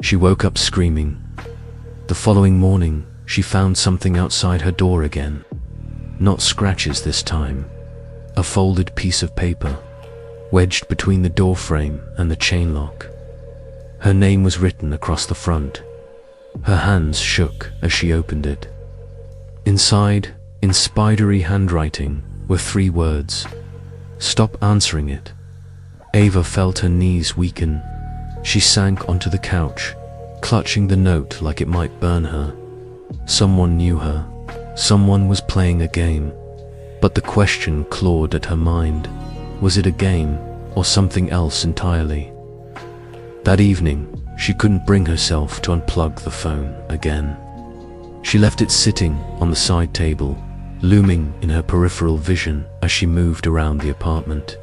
She woke up screaming. The following morning, she found something outside her door again. Not scratches this time. A folded piece of paper, wedged between the door frame and the chain lock. Her name was written across the front. Her hands shook as she opened it. Inside, in spidery handwriting, were 3 words. "Stop answering it." Ava felt her knees weaken. She sank onto the couch, clutching the note like it might burn her. Someone knew her. Someone was playing a game. But the question clawed at her mind. Was it a game, or something else entirely? That evening, she couldn't bring herself to unplug the phone again. She left it sitting on the side table, looming in her peripheral vision as she moved around the apartment.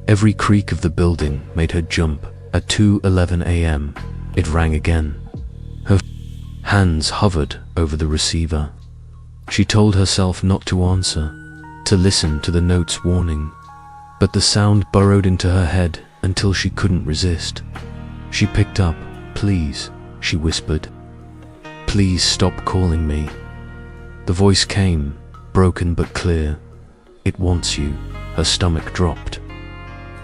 Every creak of the building made her jump. At 2:11 a.m., it rang again. Her hands hovered over the receiver. She told herself not to answer, to listen to the note's warning. But the sound burrowed into her head until she couldn't resist. She picked up. "Please," she whispered. "Please stop calling me." The voice came, broken but clear. "It wants you." Her stomach dropped.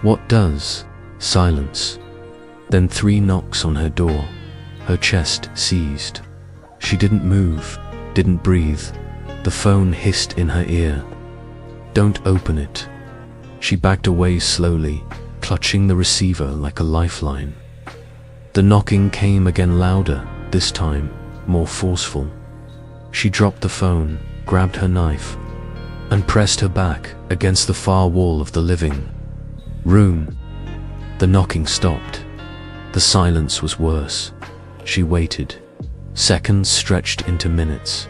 "What does?" Silence. Then 3 knocks on her door. Her chest seized. She didn't move, didn't breathe. The phone hissed in her ear. "Don't open it." She backed away slowly, clutching the receiver like a lifeline. The knocking came again, louder, this time more forceful. She dropped the phone, grabbed her knife, and pressed her back against the far wall of the living room. The knocking stopped. The silence was worse. She waited. Seconds stretched into minutes.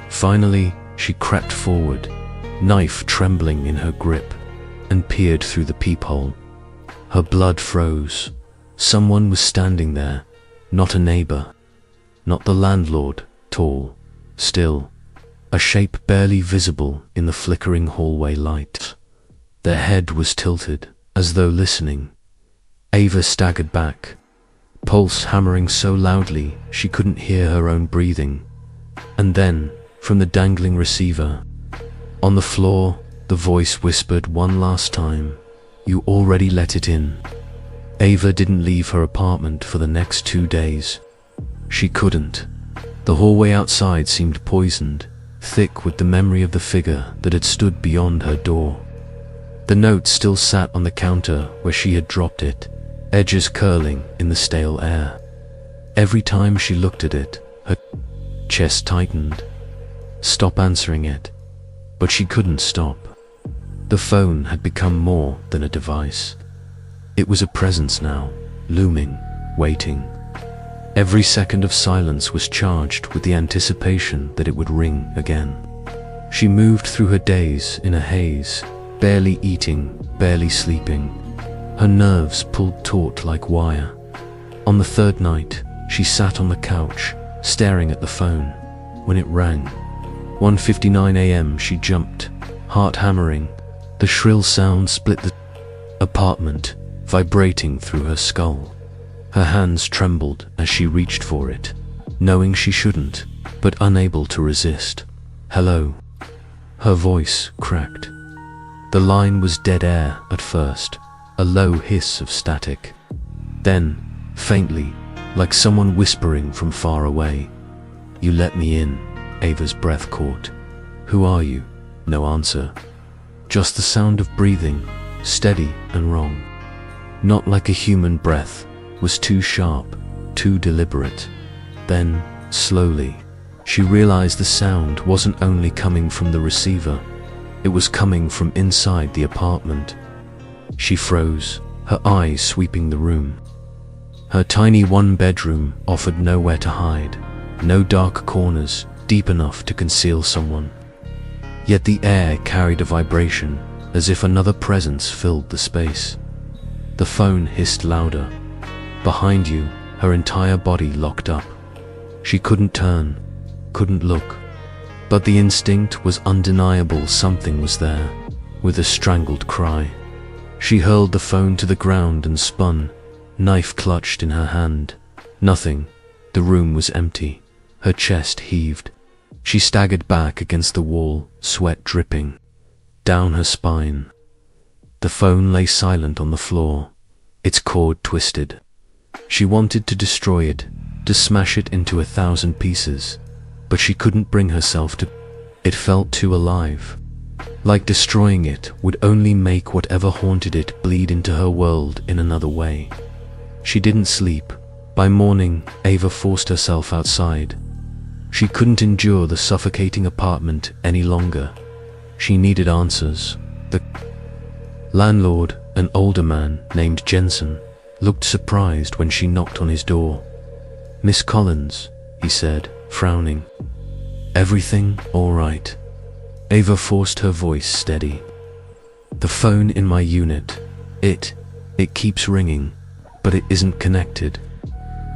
Finally, she crept forward, knife trembling in her grip, and peered through the peephole. Her blood froze. Someone was standing there, not a neighbor, not the landlord, tall, still, a shape barely visible in the flickering hallway light. Their head was tilted, as though listening. Ava staggered back, pulse hammering so loudly she couldn't hear her own breathing. And then, from the dangling receiver, on the floor, the voice whispered one last time, "You already let it in." Ava didn't leave her apartment for the next 2 days. She couldn't. The hallway outside seemed poisoned, thick with the memory of the figure that had stood beyond her door. The note still sat on the counter where she had dropped it, edges curling in the stale air. Every time she looked at it, her chest tightened. Stop answering it. But she couldn't stop. The phone had become more than a device. It was a presence now, looming, waiting. Every second of silence was charged with the anticipation that it would ring again. She moved through her days in a haze, barely eating, barely sleeping. Her nerves pulled taut like wire. On the 3rd night, she sat on the couch, staring at the phone, when it rang. 1:59 a.m. She jumped, heart hammering. The shrill sound split the apartment, vibrating through her skull. Her hands trembled as she reached for it, knowing she shouldn't, but unable to resist. "Hello." Her voice cracked. The line was dead air at first, a low hiss of static. Then, faintly, like someone whispering from far away, "You let me in." Ava's breath caught. "Who are you?" No answer. Just the sound of breathing, steady and wrong. Not like a human breath, was too sharp, too deliberate. Then, slowly, she realized the sound wasn't only coming from the receiver, it was coming from inside the apartment. She froze, her eyes sweeping the room. Her tiny 1-bedroom offered nowhere to hide, no dark corners deep enough to conceal someone. Yet the air carried a vibration, as if another presence filled the space. The phone hissed louder. Behind you, her entire body locked up. She couldn't turn, couldn't look. But the instinct was undeniable. Something was there. With a strangled cry, she hurled the phone to the ground and spun, knife clutched in her hand. Nothing. The room was empty. Her chest heaved. She staggered back against the wall, sweat dripping down her spine. The phone lay silent on the floor, its cord twisted. She wanted to destroy it, to smash it into 1,000 pieces, but she couldn't bring herself to. It felt too alive. Like destroying it would only make whatever haunted it bleed into her world in another way. She didn't sleep. By morning, Ava forced herself outside. She couldn't endure the suffocating apartment any longer. She needed answers. The landlord, an older man named Jensen, looked surprised when she knocked on his door. "Miss Collins," he said, frowning. "Everything all right?" Ava forced her voice steady. "The phone in my unit. It keeps ringing, but it isn't connected."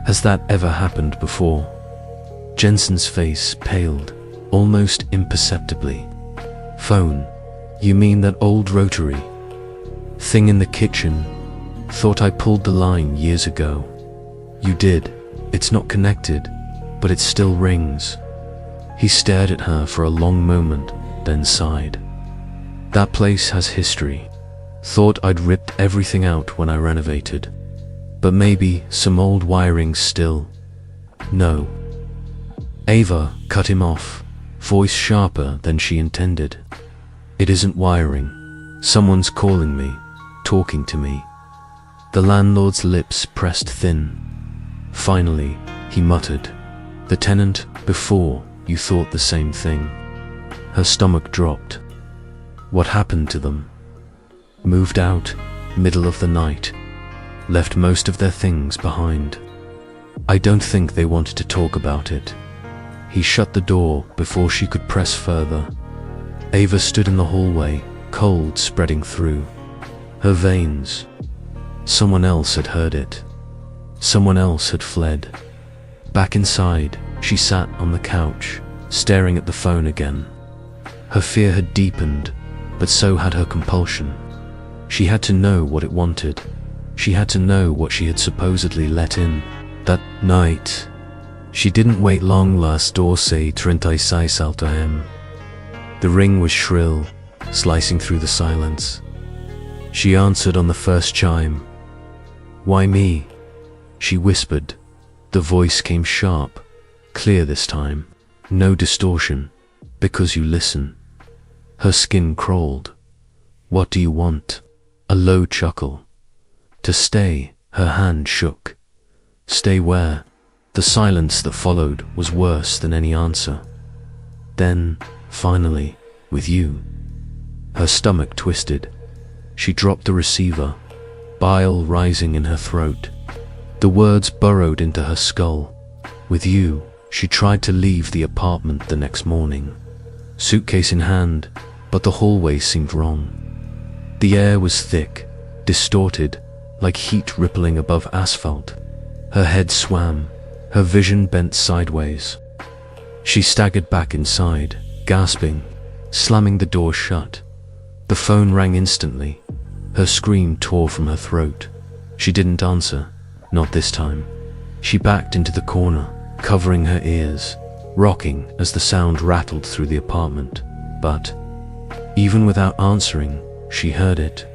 "Has that ever happened before?" Jensen's face paled. almost imperceptibly. Phone. You mean that old rotary thing in the kitchen? Thought I pulled the line years ago. You did. It's not connected, but it still rings. He stared at her for a long moment, then sighed. That place has history. Thought I'd ripped everything out when I renovated. But maybe some old wiring still. No. Ava cut him off, voice sharper than she intended. It isn't wiring. Someone's calling me, talking to me. The landlord's lips pressed thin. Finally, he muttered, "The tenant before, you thought the same thing." Her stomach dropped. What happened to them? Moved out, middle of the night. Left most of their things behind. I don't think they wanted to talk about it. He shut the door before she could press further. Ava stood in the hallway, cold spreading through her veins. Someone else had heard it. Someone else had fled. Back inside, she sat on the couch, staring at the phone again. Her fear had deepened, but so had her compulsion. She had to know what it wanted. She had to know what she had supposedly let in. That night, she didn't wait long. Las 12:36 AM. The ring was shrill, slicing through the silence. She answered on the first chime. "Why me?" she whispered. The voice came sharp, clear this time. No distortion. "Because you listen." Her skin crawled. "What do you want?" A low chuckle. "To stay." Her hand shook. "Stay where?" The silence that followed was worse than any answer. Then, finally, with you. Her stomach twisted. She dropped the receiver, bile rising in her throat. The words burrowed into her skull. With you. She tried to leave the apartment the next morning, suitcase in hand, but the hallway seemed wrong. The air was thick, distorted, like heat rippling above asphalt. Her head swam, her vision bent sideways. She staggered back inside, gasping, slamming the door shut. The phone rang instantly. Her scream tore from her throat. She didn't answer, not this time. She backed into the corner, covering her ears, rocking as the sound rattled through the apartment. But, even without answering, she heard it.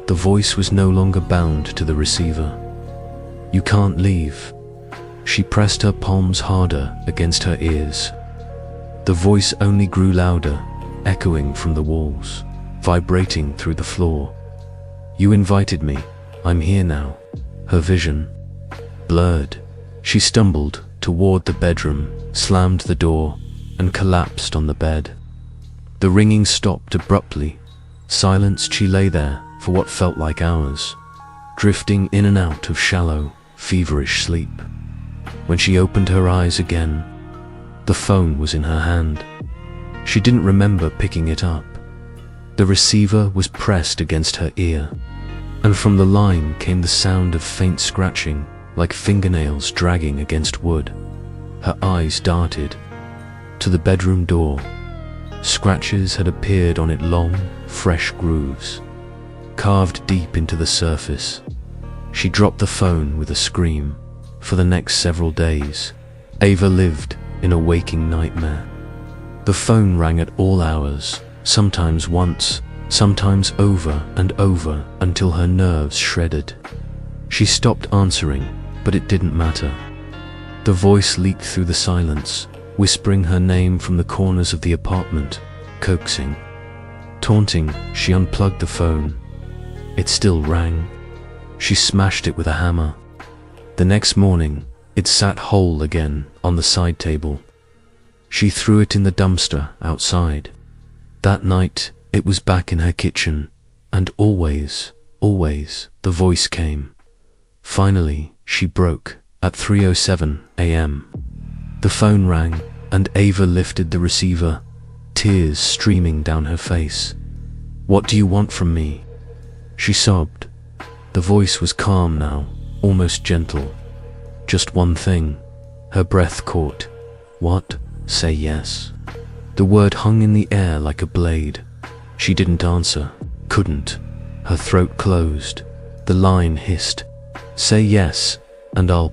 The voice was no longer bound to the receiver. "You can't leave." She pressed her palms harder against her ears. The voice only grew louder, echoing from the walls, vibrating through the floor. "You invited me. I'm here now." Her vision blurred. She stumbled toward the bedroom, slammed the door, and collapsed on the bed. The ringing stopped abruptly. Silenced, she lay there for what felt like hours, drifting in and out of shallow, feverish sleep. When she opened her eyes again, the phone was in her hand. She didn't remember picking it up. The receiver was pressed against her ear, and from the line came the sound of faint scratching, like fingernails dragging against wood. Her eyes darted to the bedroom door. Scratches had appeared on it, long, fresh grooves, carved deep into the surface. She dropped the phone with a scream. For the next several days, Ava lived in a waking nightmare. The phone rang at all hours, sometimes once, sometimes over and over, until her nerves shredded. She stopped answering, but it didn't matter. The voice leaked through the silence, whispering her name from the corners of the apartment, coaxing, taunting. She unplugged the phone. It still rang. She smashed it with a hammer. The next morning, it sat whole again on the side table. She threw it in the dumpster outside. That night, it was back in her kitchen, and always, always, the voice came. Finally, she broke at 3:07 AM. The phone rang, and Ava lifted the receiver, tears streaming down her face. "What do you want from me?" she sobbed. The voice was calm now, almost gentle. "Just one thing." Her breath caught. "What?" "Say yes." The word hung in the air like a blade. She didn't answer, couldn't. Her throat closed. The line hissed, "Say yes, and I'll..."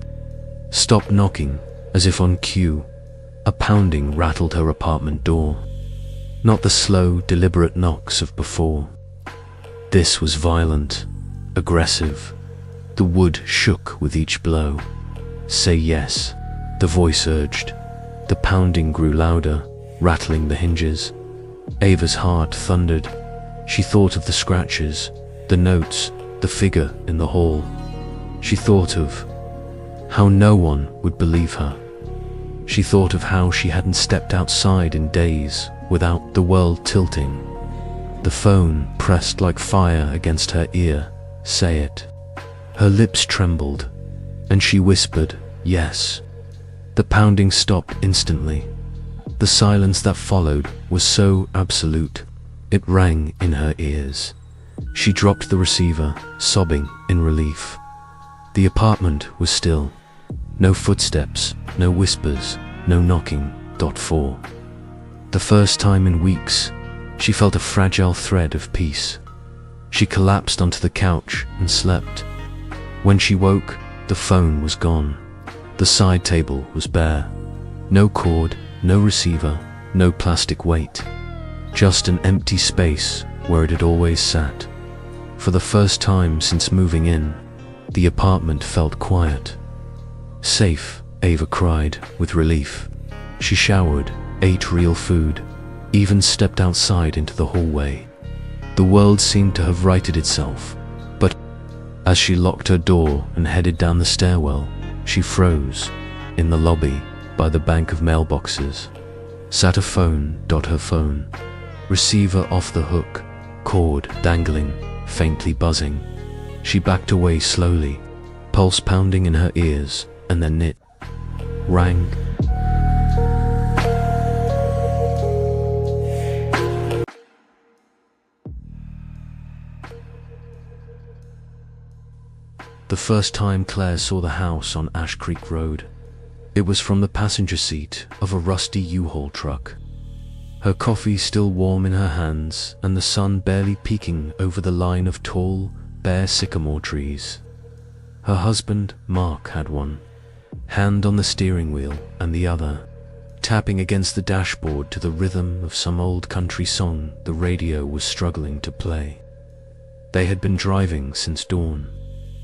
Stop knocking, as if on cue. A pounding rattled her apartment door. Not the slow, deliberate knocks of before. This was violent, aggressive. The wood shook with each blow. "Say yes," the voice urged. The pounding grew louder, rattling the hinges. Ava's heart thundered. She thought of the scratches, the notes, the figure in the hall. She thought of how no one would believe her. She thought of how she hadn't stepped outside in days without the world tilting. The phone pressed like fire against her ear. "Say it." Her lips trembled, and she whispered, "Yes." The pounding stopped instantly. The silence that followed was so absolute, it rang in her ears. She dropped the receiver, sobbing in relief. The apartment was still. No footsteps, no whispers, no knocking. 4. The first time in weeks, she felt a fragile thread of peace. She collapsed onto the couch and slept. When she woke, the phone was gone. The side table was bare. No cord, no receiver, no plastic weight. Just an empty space where it had always sat. For the first time since moving in, the apartment felt quiet. "Safe," Ava cried with relief. She showered, ate real food, even stepped outside into the hallway. The world seemed to have righted itself, but as she locked her door and headed down the stairwell, she froze. In the lobby, by the bank of mailboxes, sat a phone. Her phone. Receiver off the hook, cord dangling, faintly buzzing. She backed away slowly, pulse pounding in her ears, and then it rang. The first time Claire saw the house on Ash Creek Road, it was from the passenger seat of a rusty U-Haul truck. Her coffee still warm in her hands and the sun barely peeking over the line of tall, bare sycamore trees. Her husband, Mark, had one, hand on the steering wheel and the other, tapping against the dashboard to the rhythm of some old country song the radio was struggling to play. They had been driving since dawn,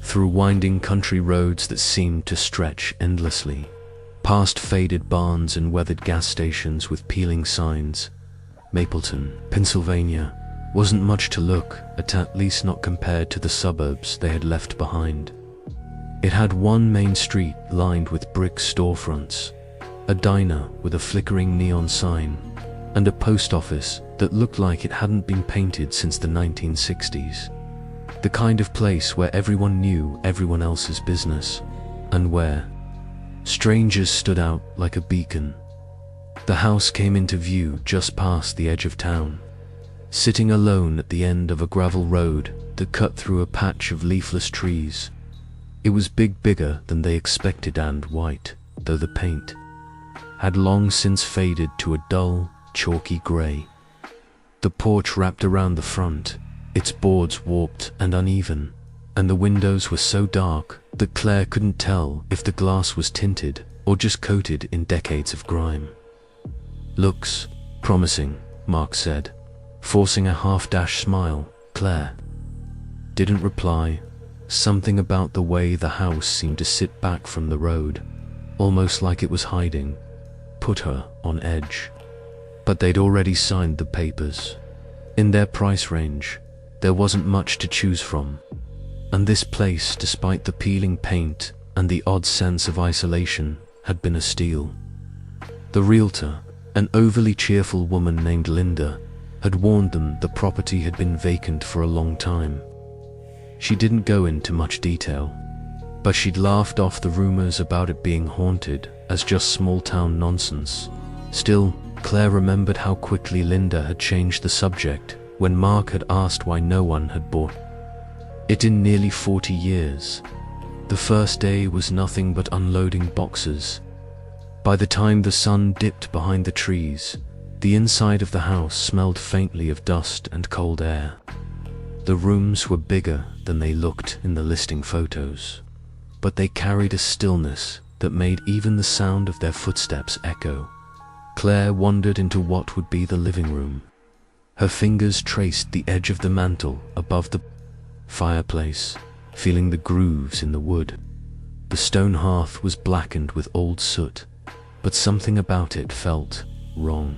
through winding country roads that seemed to stretch endlessly, past faded barns and weathered gas stations with peeling signs. Mapleton, Pennsylvania, wasn't much to look at least not compared to the suburbs they had left behind. It had one main street lined with brick storefronts, a diner with a flickering neon sign, and a post office that looked like it hadn't been painted since the 1960s. The kind of place where everyone knew everyone else's business, and where strangers stood out like a beacon. The house came into view just past the edge of town, sitting alone at the end of a gravel road that cut through a patch of leafless trees. It was bigger than they expected and white, though the paint had long since faded to a dull, chalky grey. The porch wrapped around the front, its boards warped and uneven, and the windows were so dark that Claire couldn't tell if the glass was tinted or just coated in decades of grime. "Looks promising," Mark said, forcing a half-dash smile. Claire didn't reply. Something about the way the house seemed to sit back from the road, almost like it was hiding, put her on edge. But they'd already signed the papers. In their price range, there wasn't much to choose from, and this place, despite the peeling paint and the odd sense of isolation, had been a steal. The realtor, an overly cheerful woman named Linda, had warned them the property had been vacant for a long time. She didn't go into much detail, but she'd laughed off the rumors about it being haunted as just small-town nonsense. Still, Claire remembered how quickly Linda had changed the subject when Mark had asked why no one had bought it in nearly 40 years. The first day was nothing but unloading boxes. By the time the sun dipped behind the trees, The inside of the house smelled faintly of dust and cold air. The rooms were bigger than they looked in the listing photos, but they carried a stillness that made even the sound of their footsteps echo. Claire wandered into what would be the living room. Her fingers traced the edge of the mantel above the fireplace, feeling the grooves in the wood. The stone hearth was blackened with old soot, but something about it felt wrong.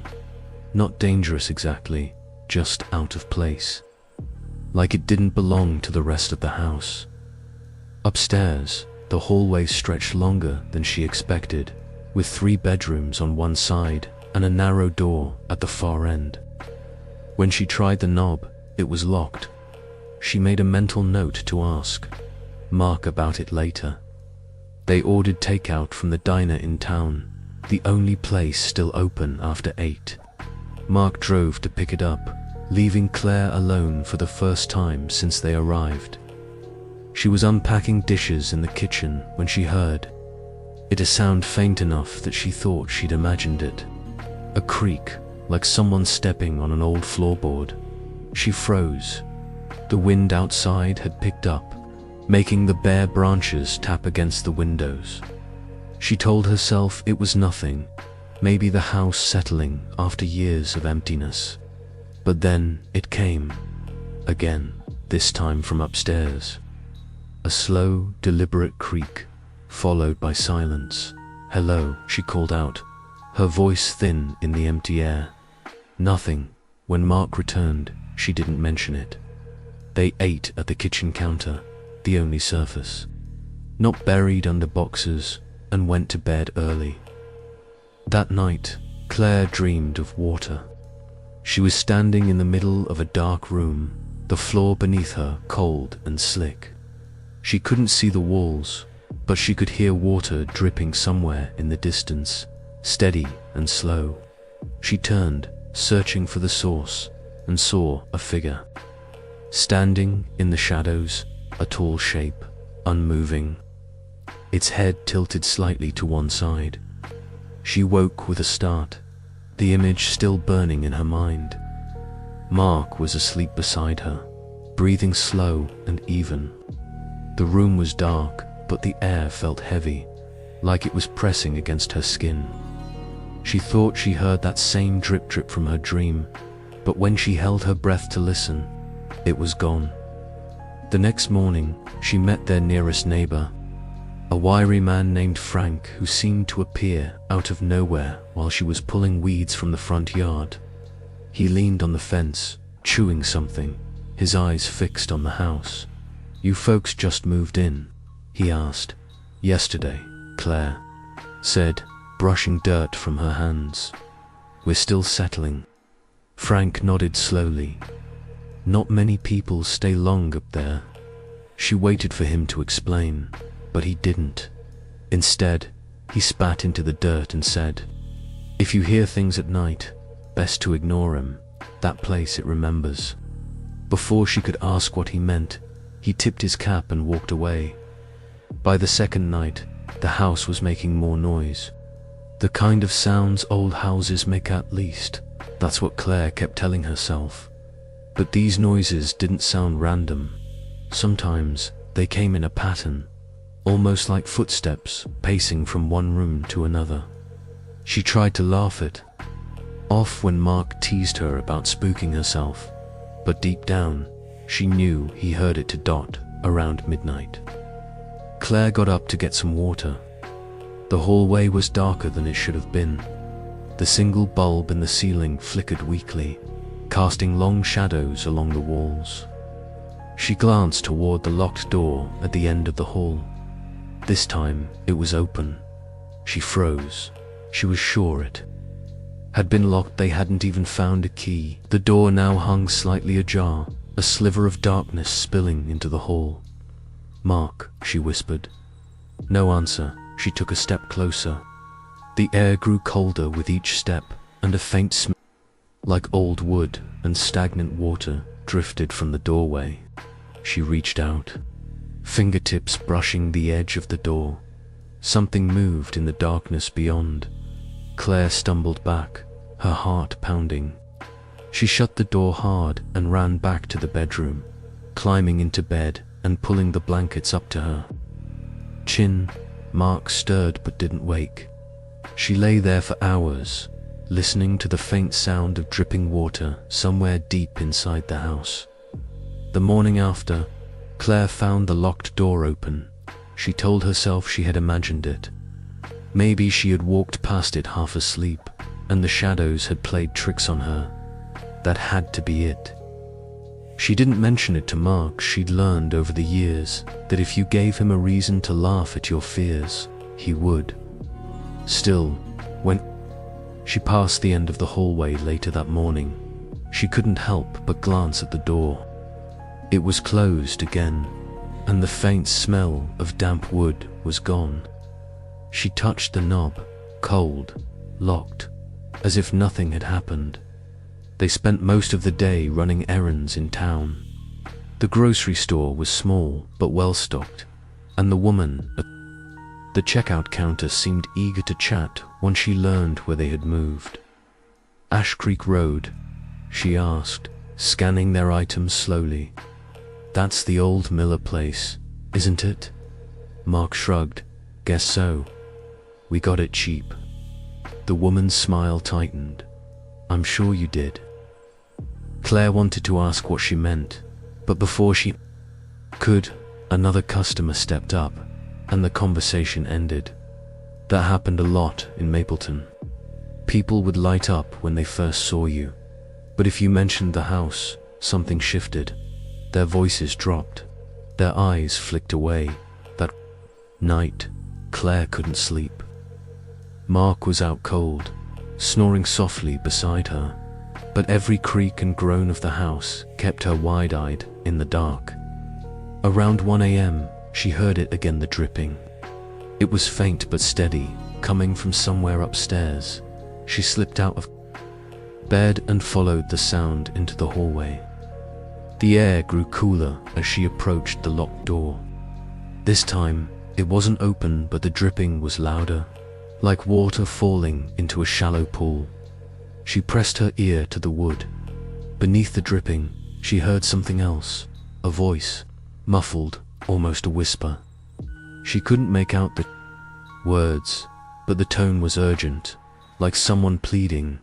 Not dangerous exactly, just out of place. Like it didn't belong to the rest of the house. Upstairs, the hallway stretched longer than she expected, with 3 bedrooms on one side and a narrow door at the far end. When she tried the knob, it was locked. She made a mental note to ask Mark about it later. They ordered takeout from the diner in town, the only place still open after 8. Mark drove to pick it up, leaving Claire alone for the first time since they arrived. She was unpacking dishes in the kitchen when she heard it, a sound faint enough that she thought she'd imagined it. A creak, like someone stepping on an old floorboard. She froze. The wind outside had picked up, making the bare branches tap against the windows. She told herself it was nothing, maybe the house settling after years of emptiness. But then it came. Again, this time from upstairs. A slow, deliberate creak, followed by silence. "Hello," she called out, her voice thin in the empty air. Nothing. When Mark returned, she didn't mention it. They ate at the kitchen counter, the only surface. Not buried under boxes, and went to bed early. That night, Claire dreamed of water. She was standing in the middle of a dark room, the floor beneath her cold and slick. She couldn't see the walls, but she could hear water dripping somewhere in the distance, steady and slow. She turned, searching for the source, and saw a figure. Standing in the shadows, a tall shape, unmoving. Its head tilted slightly to one side. She woke with a start, the image still burning in her mind. Mark was asleep beside her, breathing slow and even. The room was dark, but the air felt heavy, like it was pressing against her skin. She thought she heard that same drip from her dream, but when she held her breath to listen, it was gone. The next morning, she met their nearest neighbor, a wiry man named Frank who seemed to appear out of nowhere while she was pulling weeds from the front yard. He leaned on the fence, chewing something, his eyes fixed on the house. "You folks just moved in?" he asked. "Yesterday," Claire said, brushing dirt from her hands. "We're still settling." Frank nodded slowly. Not many people stay long up there. She waited for him to explain, but he didn't. Instead, he spat into the dirt and said, "If you hear things at night, best to ignore 'em. That place it remembers." Before she could ask what he meant, he tipped his cap and walked away. By the second night, the house was making more noise. The kind of sounds old houses make at least. That's what Claire kept telling herself. But these noises didn't sound random. Sometimes they came in a pattern, almost like footsteps pacing from one room to another. She tried to laugh it off when Mark teased her about spooking herself, but deep down, she knew he heard it to dot around midnight. Claire got up to get some water. The hallway was darker than it should have been. The single bulb in the ceiling flickered weakly, casting long shadows along the walls. She glanced toward the locked door at the end of the hall. This time, it was open. She froze. She was sure it had been locked. They hadn't even found a key. The door now hung slightly ajar, a sliver of darkness spilling into the hall. "Mark," she whispered. No answer. She took a step closer. The air grew colder with each step, and a faint smell, like old wood and stagnant water, drifted from the doorway. She reached out, fingertips brushing the edge of the door. Something moved in the darkness beyond. Claire stumbled back, her heart pounding. She shut the door hard and ran back to the bedroom, climbing into bed and pulling the blankets up to her chin. Mark stirred but didn't wake. She lay there for hours, listening to the faint sound of dripping water somewhere deep inside the house. The morning after, Claire found the locked door open. She told herself she had imagined it. Maybe she had walked past it half asleep, and the shadows had played tricks on her. That had to be it. She didn't mention it to Mark. She'd learned over the years that if you gave him a reason to laugh at your fears, he would. Still, when she passed the end of the hallway later that morning, she couldn't help but glance at the door. It was closed again, and the faint smell of damp wood was gone. She touched the knob, cold, locked, as if nothing had happened. They spent most of the day running errands in town. The grocery store was small but well stocked, and the woman at the checkout counter seemed eager to chat once she learned where they had moved. Ash Creek Road, she asked, scanning their items slowly. That's the old Miller place, isn't it? Mark shrugged. Guess so. We got it cheap. The woman's smile tightened. I'm sure you did. Claire wanted to ask what she meant, but before she could, another customer stepped up, and the conversation ended. That happened a lot in Mapleton. People would light up when they first saw you, but if you mentioned the house, something shifted. Their voices dropped. Their eyes flicked away. That night, Claire couldn't sleep. Mark was out cold, snoring softly beside her, but every creak and groan of the house kept her wide-eyed in the dark. Around 1 a.m., she heard it again, the dripping. It was faint but steady, coming from somewhere upstairs. She slipped out of bed and followed the sound into the hallway. The air grew cooler as she approached the locked door. This time, it wasn't open, but the dripping was louder, like water falling into a shallow pool. She pressed her ear to the wood. Beneath the dripping, she heard something else, a voice, muffled, almost a whisper. She couldn't make out the words, but the tone was urgent, like someone pleading.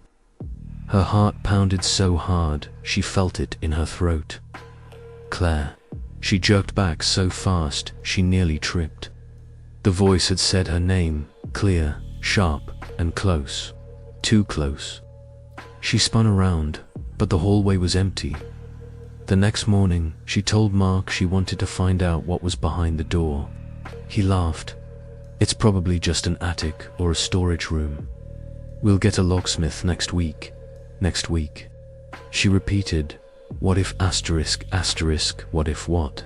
Her heart pounded so hard, she felt it in her throat. Claire. She jerked back so fast, she nearly tripped. The voice had said her name, clear, sharp, and close. Too close. She spun around, but the hallway was empty. The next morning, she told Mark she wanted to find out what was behind the door. He laughed. It's probably just an attic or a storage room. We'll get a locksmith next week. Next week. She repeated, what if asterisk, what if what?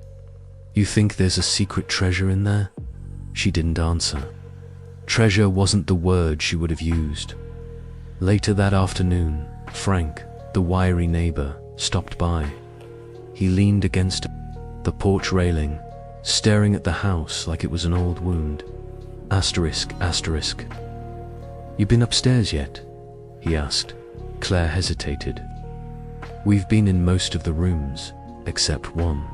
You think there's a secret treasure in there? She didn't answer. Treasure wasn't the word she would have used. Later that afternoon, Frank, the wiry neighbor, stopped by. He leaned against the porch railing, staring at the house like it was an old wound. Asterisk. You been upstairs yet? He asked. Claire hesitated. We've been in most of the rooms, except one.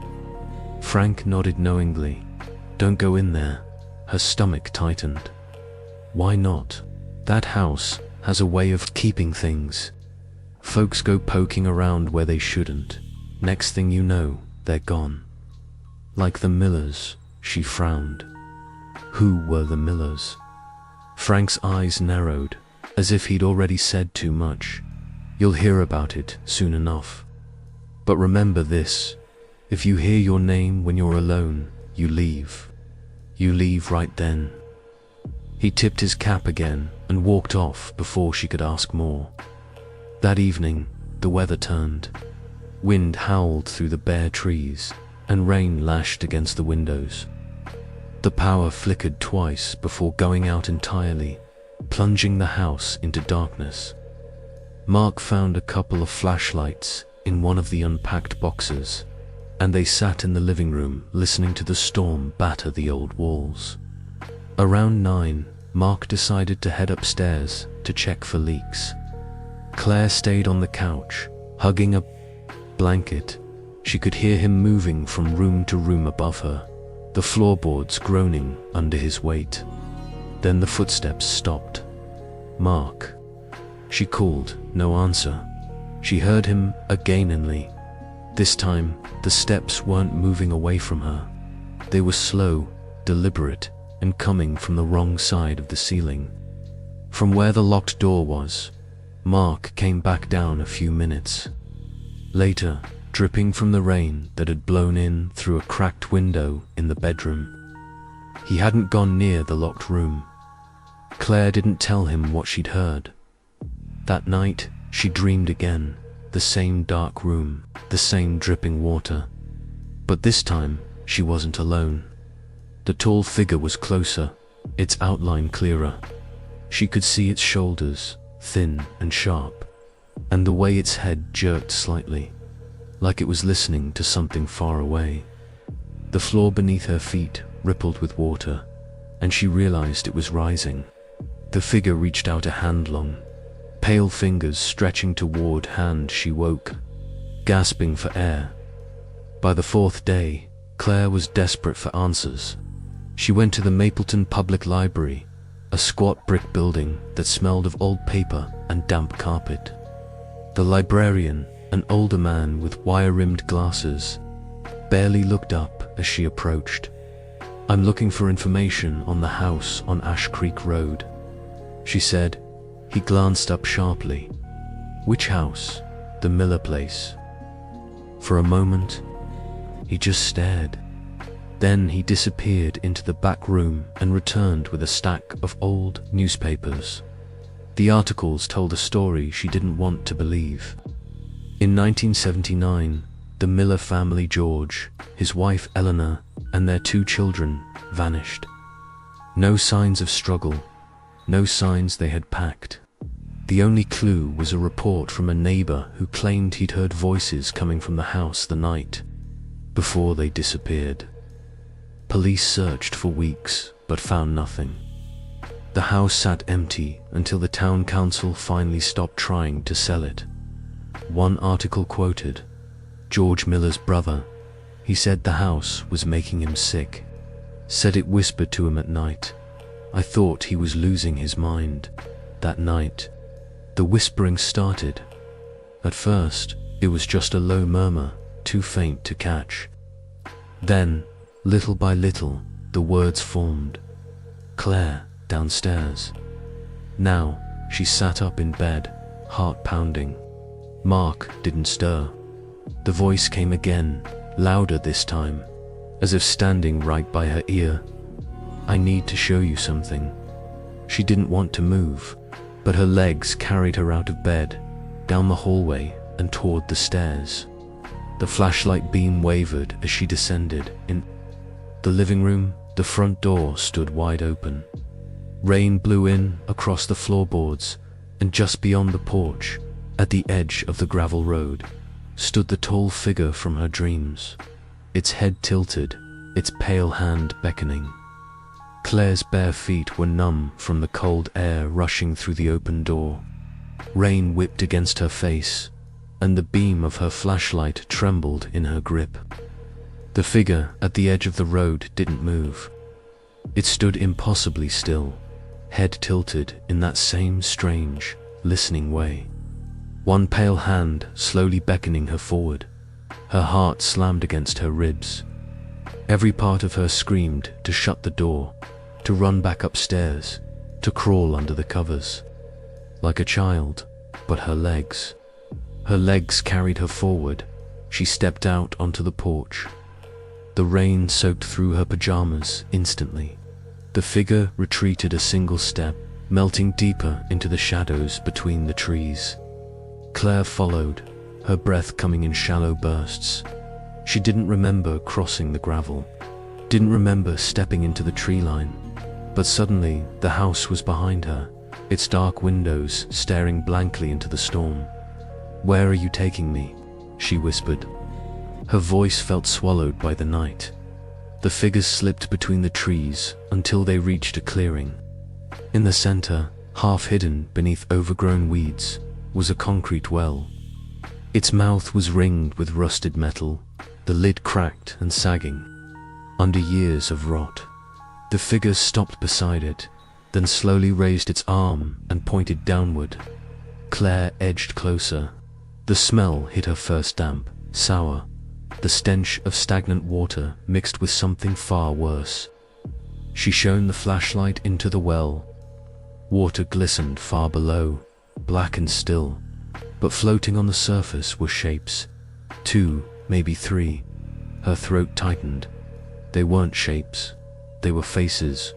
Frank nodded knowingly. Don't go in there. Her stomach tightened. Why not? That house has a way of keeping things. Folks go poking around where they shouldn't. Next thing you know, they're gone. Like the Millers, she frowned. Who were the Millers? Frank's eyes narrowed, as if he'd already said too much. You'll hear about it soon enough. But remember this, if you hear your name when you're alone, you leave. You leave right then. He tipped his cap again and walked off before she could ask more. That evening, the weather turned. Wind howled through the bare trees, and rain lashed against the windows. The power flickered twice before going out entirely, plunging the house into darkness. Mark found a couple of flashlights in one of the unpacked boxes, and they sat in the living room listening to the storm batter the old walls. Around 9, Mark decided to head upstairs to check for leaks. Claire stayed on the couch, hugging a blanket. She could hear him moving from room to room above her, the floorboards groaning under his weight. Then the footsteps stopped. "Mark," she called, no answer. She heard him againly. This time, the steps weren't moving away from her. They were slow, deliberate, and coming from the wrong side of the ceiling. From where the locked door was, Mark came back down a few minutes later, dripping from the rain that had blown in through a cracked window in the bedroom. He hadn't gone near the locked room. Claire didn't tell him what she'd heard. That night, she dreamed again, the same dark room, the same dripping water. But this time, she wasn't alone. The tall figure was closer, its outline clearer. She could see its shoulders, thin and sharp, and the way its head jerked slightly, like it was listening to something far away. The floor beneath her feet rippled with water, and she realized it was rising. The figure reached out a hand long, pale fingers stretching toward hand. She woke, gasping for air. By the fourth day, Claire was desperate for answers. She went to the Mapleton Public Library, a squat brick building that smelled of old paper and damp carpet. The librarian, an older man with wire-rimmed glasses, barely looked up as she approached. "I'm looking for information on the house on Ash Creek Road," she said. He glanced up sharply. "Which house?" "The Miller place." For a moment, he just stared. Then he disappeared into the back room and returned with a stack of old newspapers. The articles told a story she didn't want to believe. In 1979, the Miller family, George, his wife Eleanor, and their 2 children, vanished. No signs of struggle, no signs they had packed. The only clue was a report from a neighbor who claimed he'd heard voices coming from the house the night before they disappeared. Police searched for weeks, but found nothing. The house sat empty until the town council finally stopped trying to sell it. One article quoted George Miller's brother. He said the house was making him sick. Said it whispered to him at night. "I thought he was losing his mind." That night, the whispering started. At first, it was just a low murmur, too faint to catch. Then, little by little, the words formed. "Claire, downstairs." Now, she sat up in bed, heart pounding. Mark didn't stir. The voice came again, louder this time, as if standing right by her ear. "I need to show you something." She didn't want to move, but her legs carried her out of bed, down the hallway and toward the stairs. The flashlight beam wavered as she descended. In the living room, the front door stood wide open. Rain blew in across the floorboards, and just beyond the porch, at the edge of the gravel road, stood the tall figure from her dreams, its head tilted, its pale hand beckoning. Claire's bare feet were numb from the cold air rushing through the open door. Rain whipped against her face, and the beam of her flashlight trembled in her grip. The figure at the edge of the road didn't move. It stood impossibly still, head tilted in that same strange, listening way. One pale hand slowly beckoning her forward. Her heart slammed against her ribs. Every part of her screamed to shut the door, to run back upstairs, to crawl under the covers. Like a child, but her legs carried her forward. She stepped out onto the porch. The rain soaked through her pajamas instantly. The figure retreated a single step, melting deeper into the shadows between the trees. Claire followed, her breath coming in shallow bursts. She didn't remember crossing the gravel, didn't remember stepping into the tree line. But suddenly, the house was behind her, its dark windows staring blankly into the storm. "Where are you taking me?" she whispered. Her voice felt swallowed by the night. The figures slipped between the trees until they reached a clearing. In the center, half hidden beneath overgrown weeds, was a concrete well. Its mouth was ringed with rusted metal, the lid cracked and sagging under years of rot. The figure stopped beside it, then slowly raised its arm and pointed downward. Claire edged closer. The smell hit her first damp, sour, the stench of stagnant water mixed with something far worse. She shone the flashlight into the well. Water glistened far below, black and still, but floating on the surface were shapes. 2, maybe 3. Her throat tightened. They weren't shapes. They were faces.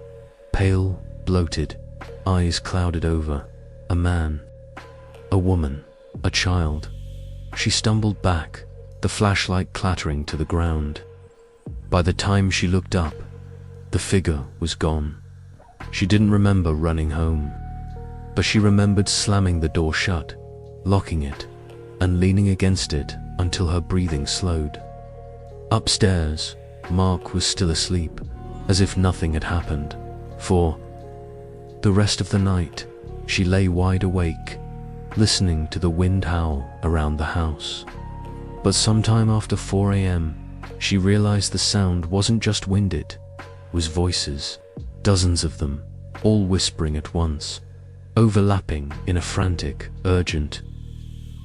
Pale, bloated, eyes clouded over. A man. A woman. A child. She stumbled back, the flashlight clattering to the ground. By the time she looked up, the figure was gone. She didn't remember running home, but she remembered slamming the door shut, locking it, and leaning against it until her breathing slowed. Upstairs, Mark was still asleep, as if nothing had happened. For the rest of the night, she lay wide awake, listening to the wind howl around the house. But sometime after 4 a.m., she realized the sound wasn't just wind, it was voices, dozens of them, all whispering at once, overlapping in a frantic, urgent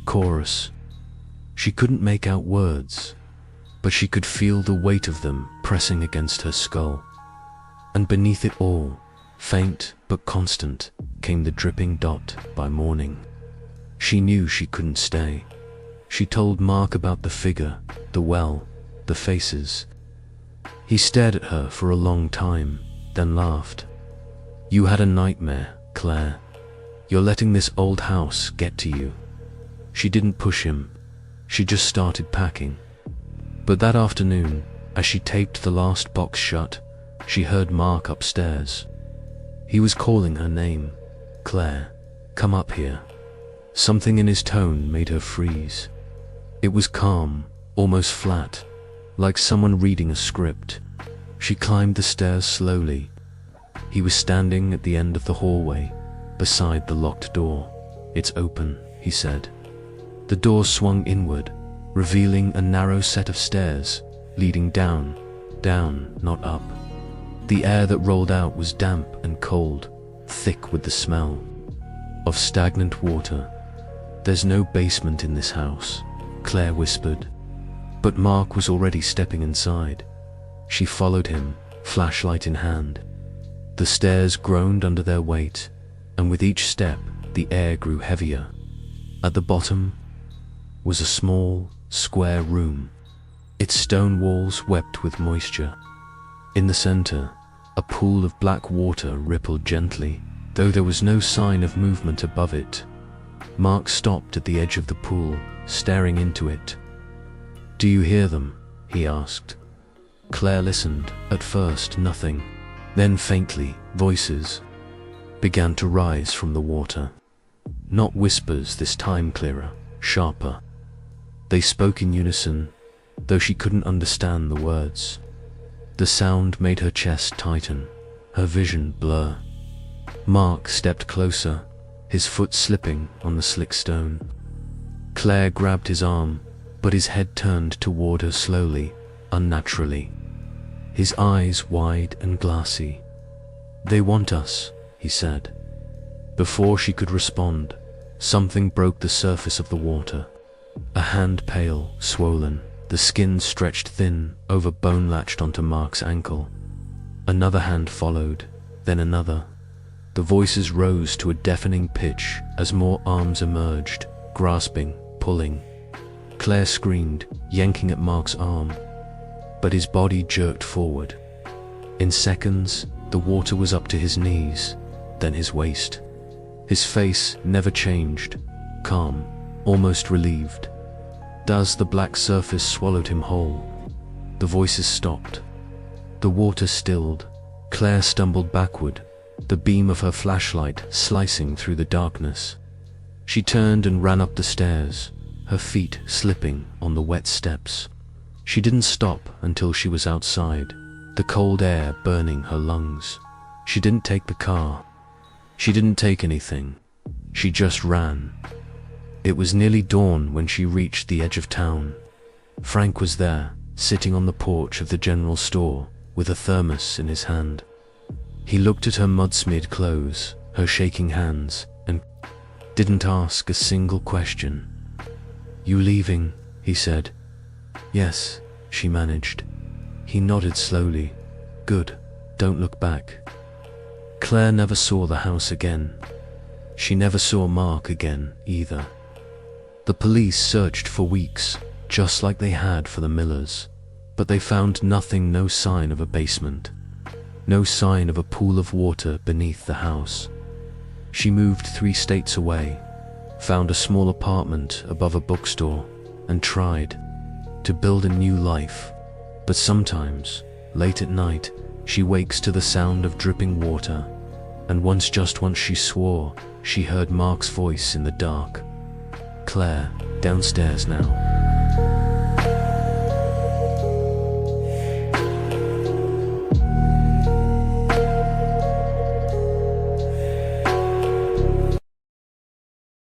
chorus. She couldn't make out words, but she could feel the weight of them pressing against her skull. And beneath it all, faint but constant, came the dripping dot by morning. She knew she couldn't stay. She told Mark about the figure, the well, the faces. He stared at her for a long time, then laughed. "You had a nightmare, Claire. You're letting this old house get to you." She didn't push him. She just started packing. But that afternoon, as she taped the last box shut, she heard Mark upstairs. He was calling her name. "Claire, come up here." Something in his tone made her freeze. It was calm, almost flat, like someone reading a script. She climbed the stairs slowly. He was standing at the end of the hallway, beside the locked door. "It's open," he said. The door swung inward, revealing a narrow set of stairs, leading down, not up. The air that rolled out was damp and cold, thick with the smell of stagnant water. "There's no basement in this house," Claire whispered. But Mark was already stepping inside. She followed him, flashlight in hand. The stairs groaned under their weight, and with each step, the air grew heavier. At the bottom was a small, square room. Its stone walls wept with moisture. In the center, a pool of black water rippled gently, though there was no sign of movement above it. Mark stopped at the edge of the pool, staring into it. "Do you hear them?" he asked. Claire listened. At first, nothing. Then faintly, voices began to rise from the water. Not whispers this time, clearer, sharper. They spoke in unison, though she couldn't understand the words. The sound made her chest tighten, her vision blur. Mark stepped closer, his foot slipping on the slick stone. Claire grabbed his arm, but his head turned toward her slowly, unnaturally. His eyes wide and glassy. "They want us," he said. Before she could respond, something broke the surface of the water. A hand, pale, swollen, the skin stretched thin over bone latched onto Mark's ankle. Another hand followed, then another. The voices rose to a deafening pitch as more arms emerged, grasping, pulling. Claire screamed, yanking at Mark's arm, but his body jerked forward. In seconds, the water was up to his knees, then his waist. His face never changed, calm, almost relieved. As the black surface swallowed him whole, the voices stopped. The water stilled. Claire stumbled backward, the beam of her flashlight slicing through the darkness. She turned and ran up the stairs, her feet slipping on the wet steps. She didn't stop until she was outside, the cold air burning her lungs. She didn't take the car. She didn't take anything. She just ran. It was nearly dawn when she reached the edge of town. Frank was there, sitting on the porch of the general store, with a thermos in his hand. He looked at her mud-smeared clothes, her shaking hands, and didn't ask a single question. "You leaving?" he said. "Yes," she managed. He nodded slowly. "Good, don't look back." Claire never saw the house again. She never saw Mark again, either. The police searched for weeks, just like they had for the Millers, but they found nothing, no sign of a basement, no sign of a pool of water beneath the house. She moved 3 states away, found a small apartment above a bookstore, and tried to build a new life. But sometimes, late at night, she wakes to the sound of dripping water, and just once she swore she heard Mark's voice in the dark. "Claire, downstairs now."